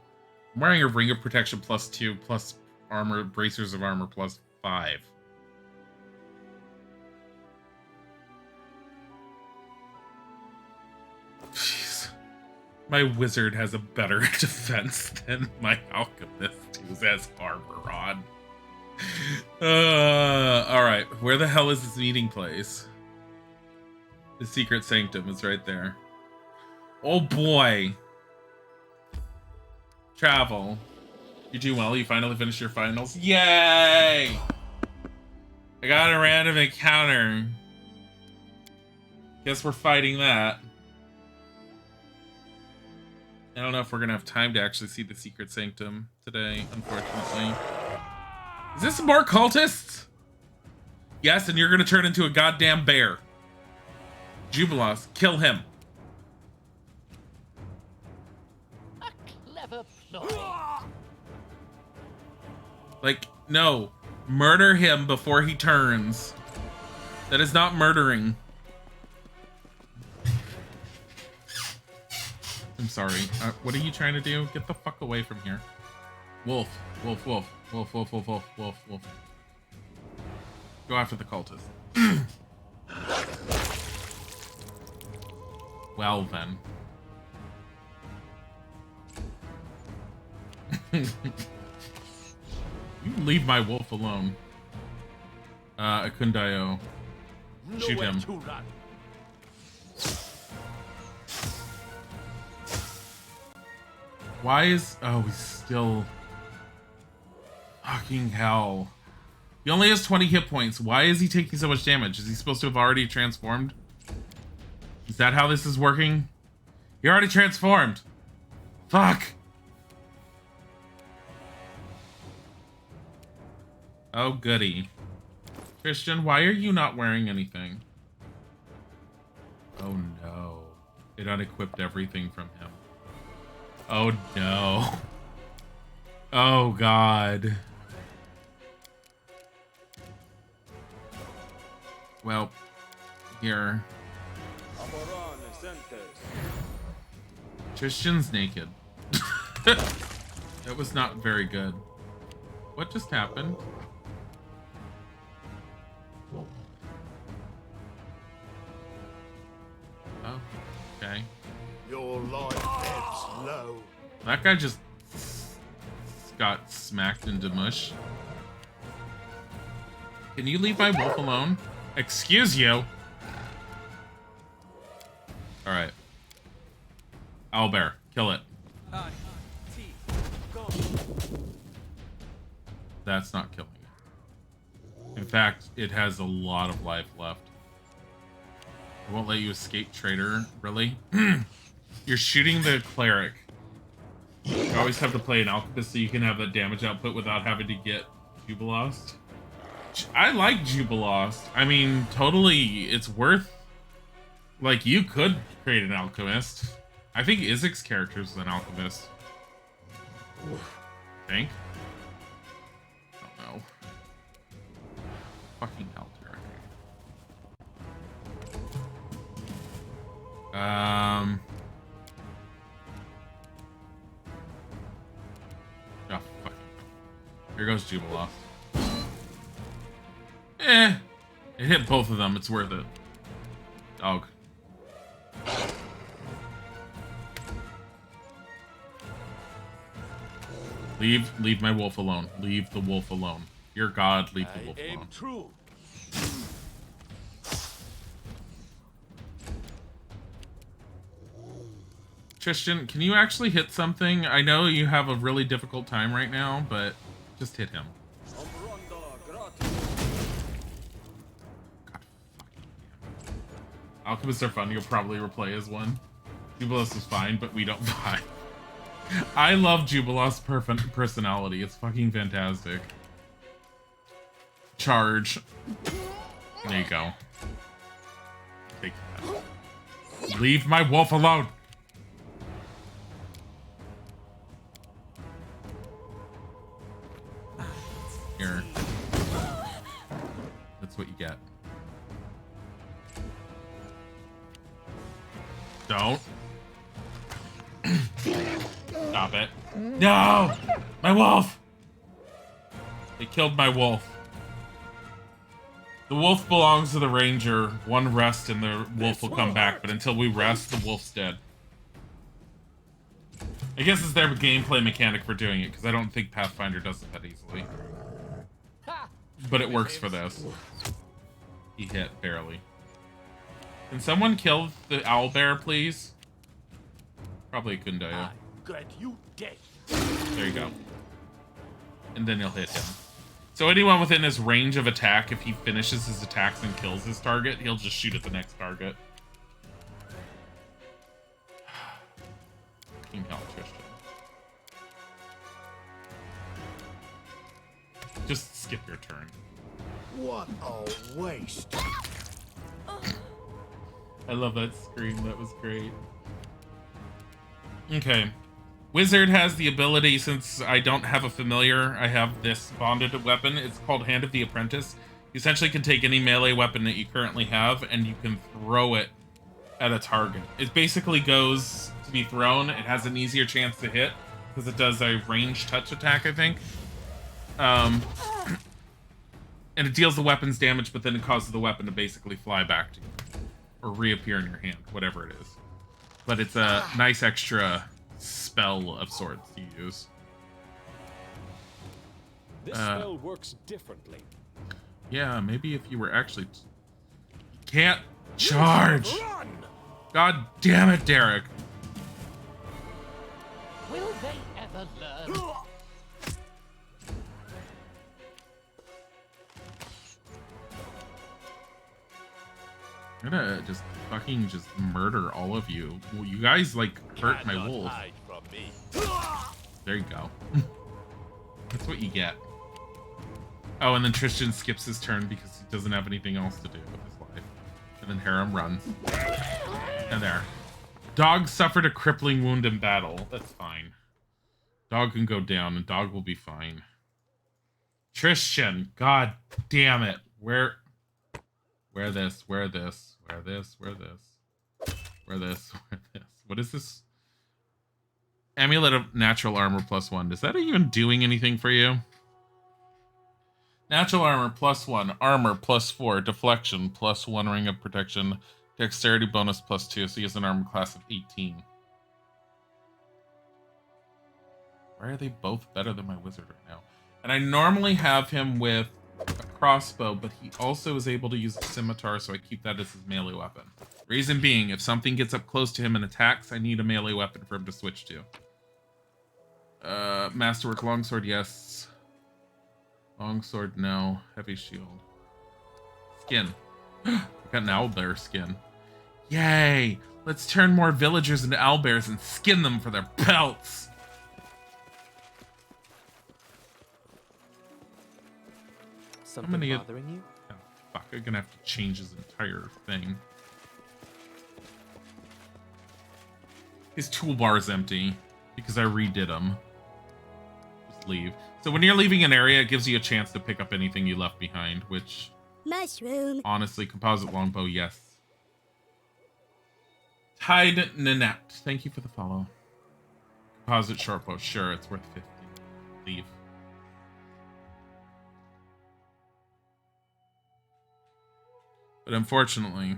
Speaker 1: wearing a ring of protection +2 plus armor, bracers of armor +5. Jeez. My wizard has a better defense than my alchemist, who has armor on. Alright, where the hell is this meeting place? The secret sanctum is right there. Oh boy. Travel. You do well, you finally finished your finals. Yay! I got a random encounter. Guess we're fighting that. I don't know if we're gonna have time to actually see the secret sanctum today, unfortunately. Is this more cultists? Yes, and you're gonna turn into a goddamn bear. Jubilos, kill him.
Speaker 7: A clever ploy.
Speaker 1: Like, no. Murder him before he turns. That is not murdering. I'm sorry. What are you trying to do? Get the fuck away from here. Wolf. Wolf, wolf. Wolf, wolf, wolf, wolf, wolf, wolf. Go after the cultist. Well, then. You leave my wolf alone. Akundayo. Shoot him. Why is... Oh, he's still... Fucking hell. He only has 20 hit points. Why is he taking so much damage? Is he supposed to have already transformed? Is that how this is working? He already transformed. Fuck. Oh, goody. Christian, why are you not wearing anything? Oh, no. It unequipped everything from him. Oh, no. Oh, God. Well, here. Tristan's naked. That was not very good. What just happened? Oh, okay.
Speaker 2: Your life ebbs low.
Speaker 1: That guy just got smacked into mush. Can you leave my wolf alone? Excuse you. All right. Owlbear, kill it. That's not killing it. In fact, it has a lot of life left. I won't let you escape, traitor. Really? You're shooting the cleric. You always have to play an alchemist so you can have that damage output without having to get Jubilost. I like Jubilost. I mean, totally, it's worth... Like, you could create an alchemist. I think Isaac's character is an alchemist. Think? Don't know. Fucking hell, Derek. Oh, fuck. Here goes Jubilost. It hit both of them. It's worth it. Dog. Leave my wolf alone. Leave the wolf alone. Dear God, leave the wolf alone.
Speaker 5: True.
Speaker 1: Tristan, can you actually hit something? I know you have a really difficult time right now, but just hit him. God fucking damn it. Alchemists are fun. You'll probably replay as one. Jubilost is fine, but we don't buy. I love Jubilost's personality. It's fucking fantastic. Charge. There you go. Take that. Leave my wolf alone. Here. That's what you get. Don't. Stop it. No! My wolf! They killed my wolf. The wolf belongs to the ranger. One rest and the wolf will come back, but until we rest, the wolf's dead. I guess it's their gameplay mechanic for doing it, because I don't think Pathfinder does it that easily. But it works for this. He hit, barely. Can someone kill the owlbear, please? Probably a Kundaya.
Speaker 5: Get you dead.
Speaker 1: There you go. And then you'll hit him. So anyone within his range of attack, if he finishes his attacks and kills his target, he'll just shoot at the next target. King Hell, Tristan. Just skip your turn.
Speaker 2: What a waste.
Speaker 1: I love that scream. That was great. Okay. Wizard has the ability, since I don't have a familiar, I have this bonded weapon. It's called Hand of the Apprentice. You essentially can take any melee weapon that you currently have and you can throw it at a target. It basically goes to be thrown. It has an easier chance to hit because it does a ranged touch attack, I think. And it deals the weapon's damage, but then it causes the weapon to basically fly back to you. Or reappear in your hand, whatever it is. But it's a nice extra spell of sorts to use.
Speaker 5: This spell works differently.
Speaker 1: Yeah, maybe if you were actually... Can't charge!
Speaker 5: Run!
Speaker 1: God damn it, Derek!
Speaker 7: Will they ever learn?
Speaker 1: I'm gonna just fucking just murder all of you. Well, you guys, like, hurt my
Speaker 5: Cannot
Speaker 1: wolf.
Speaker 5: hide from me.
Speaker 1: There you go. That's what you get. Oh, and then Tristan skips his turn because he doesn't have anything else to do with his life. And then Harem runs. And there. Dog suffered a crippling wound in battle. That's fine. Dog can go down and dog will be fine. Tristan, god damn it. Where this? Where this? Where this? Where this? Where this? Where this? What is this? Amulet of Natural Armor +1. Is that even doing anything for you? Natural Armor +1. Armor +4. Deflection +1 Ring of Protection. Dexterity bonus +2. So he has an armor class of 18. Why are they both better than my wizard right now? And I normally have him with a crossbow, but he also is able to use a scimitar, so I keep that as his melee weapon. Reason being, if something gets up close to him and attacks, I need a melee weapon for him to switch to. Masterwork longsword, yes. Longsword, no. Heavy shield. Skin. I got an owlbear skin. Yay! Let's turn more villagers into owlbears and skin them for their pelts!
Speaker 9: Something bothering you?
Speaker 1: Oh, fuck, I'm gonna have to change his entire thing. His toolbar is empty because I redid them. Just leave. So when you're leaving an area, it gives you a chance to pick up anything you left behind, which...
Speaker 10: Mushroom.
Speaker 1: Honestly, composite longbow, yes. Tide Nanette, thank you for the follow. Composite shortbow, sure, it's worth 50. Leave. But unfortunately,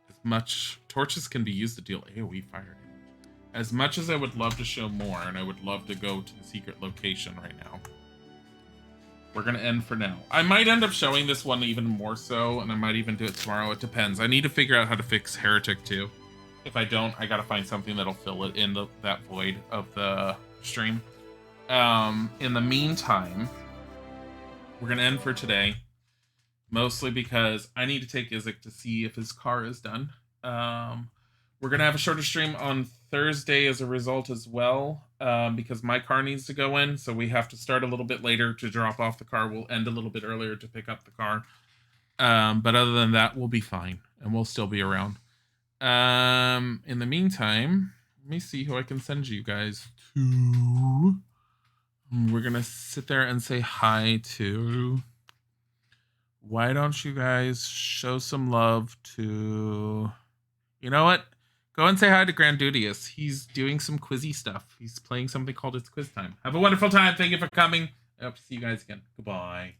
Speaker 1: as much torches can be used to deal AoE fire damage. As much as I would love to show more, and I would love to go to the secret location right now, we're going to end for now. I might end up showing this one even more so, and I might even do it tomorrow. It depends. I need to figure out how to fix Heretic too. If I don't, I got to find something that'll fill it in that void of the stream. In the meantime, we're going to end for today. Mostly because I need to take Isaac to see if his car is done. We're going to have a shorter stream on Thursday as a result as well, because my car needs to go in, so we have to start a little bit later to drop off the car. We'll end a little bit earlier to pick up the car. But other than that, we'll be fine, and we'll still be around. In the meantime, let me see who I can send you guys to. We're going to sit there and say hi to... Why don't you guys show some love to... You know what? Go and say hi to Grandudius. He's doing some quizzy stuff. He's playing something called It's Quiz Time. Have a wonderful time. Thank you for coming. I hope to see you guys again. Goodbye.